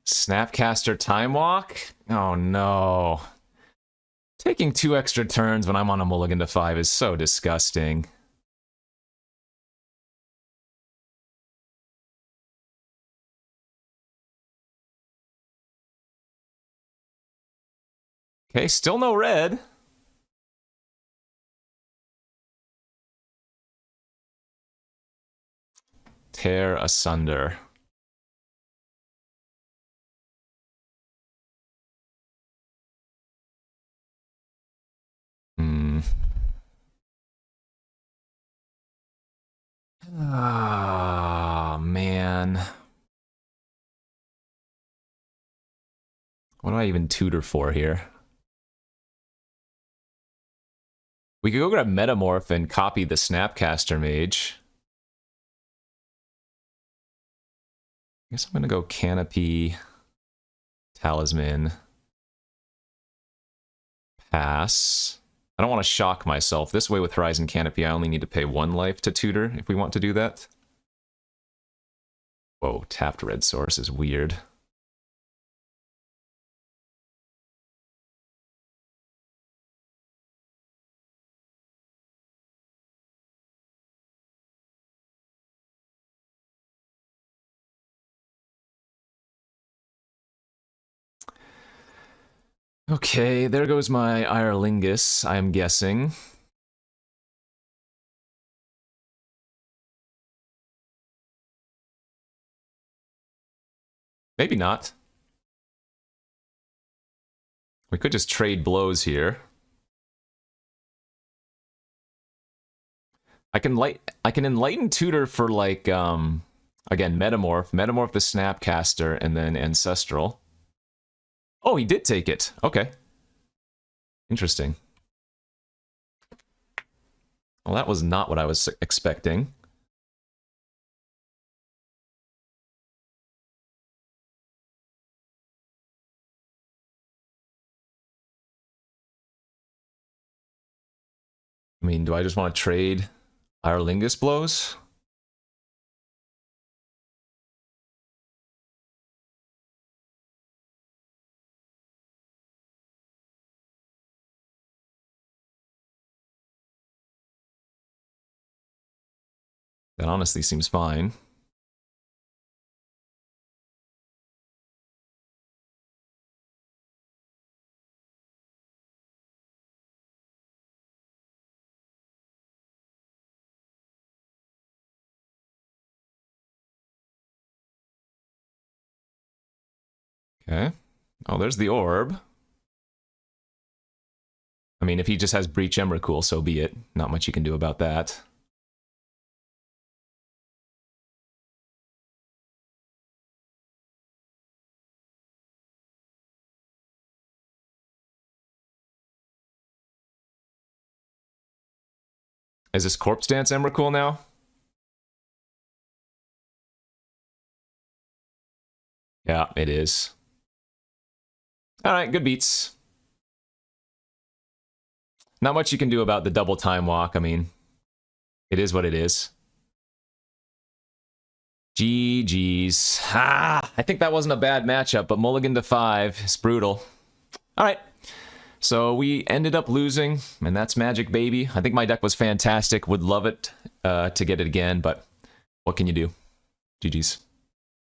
Snapcaster Time Walk? Oh no. Taking 2 extra turns when I'm on a mulligan to 5 is so disgusting. Okay, still no red. Tear asunder. Ah, man. What do I even tutor for here? We could go grab Metamorph and copy the Snapcaster Mage. I guess I'm gonna go Canopy, Talisman, pass. I don't want to shock myself. This way with Horizon Canopy, I only need to pay 1 life to tutor if we want to do that. Whoa, tapped red source is weird. Okay, there goes my Irelingus, I'm guessing. Maybe not. We could just trade blows here. I can enlighten tutor for like again Metamorph the Snapcaster, and then Ancestral. Oh, he did take it. Okay. Interesting. Well, that was not what I was expecting. I mean, do I just want to trade Irelingus blows? That honestly seems fine. Okay. Oh, there's the orb. I mean, if he just has Breach Emrakul, so be it. Not much you can do about that. Is this Corpse Dance Emrakul now? Yeah, it is. Alright, good beats. Not much you can do about the double time walk. I mean, it is what it is. GG's. Ah, I think that wasn't a bad matchup, but mulligan to 5 is brutal. Alright. So we ended up losing, and that's Magic, baby. I think my deck was fantastic. Would love it to get it again, but what can you do? GG's.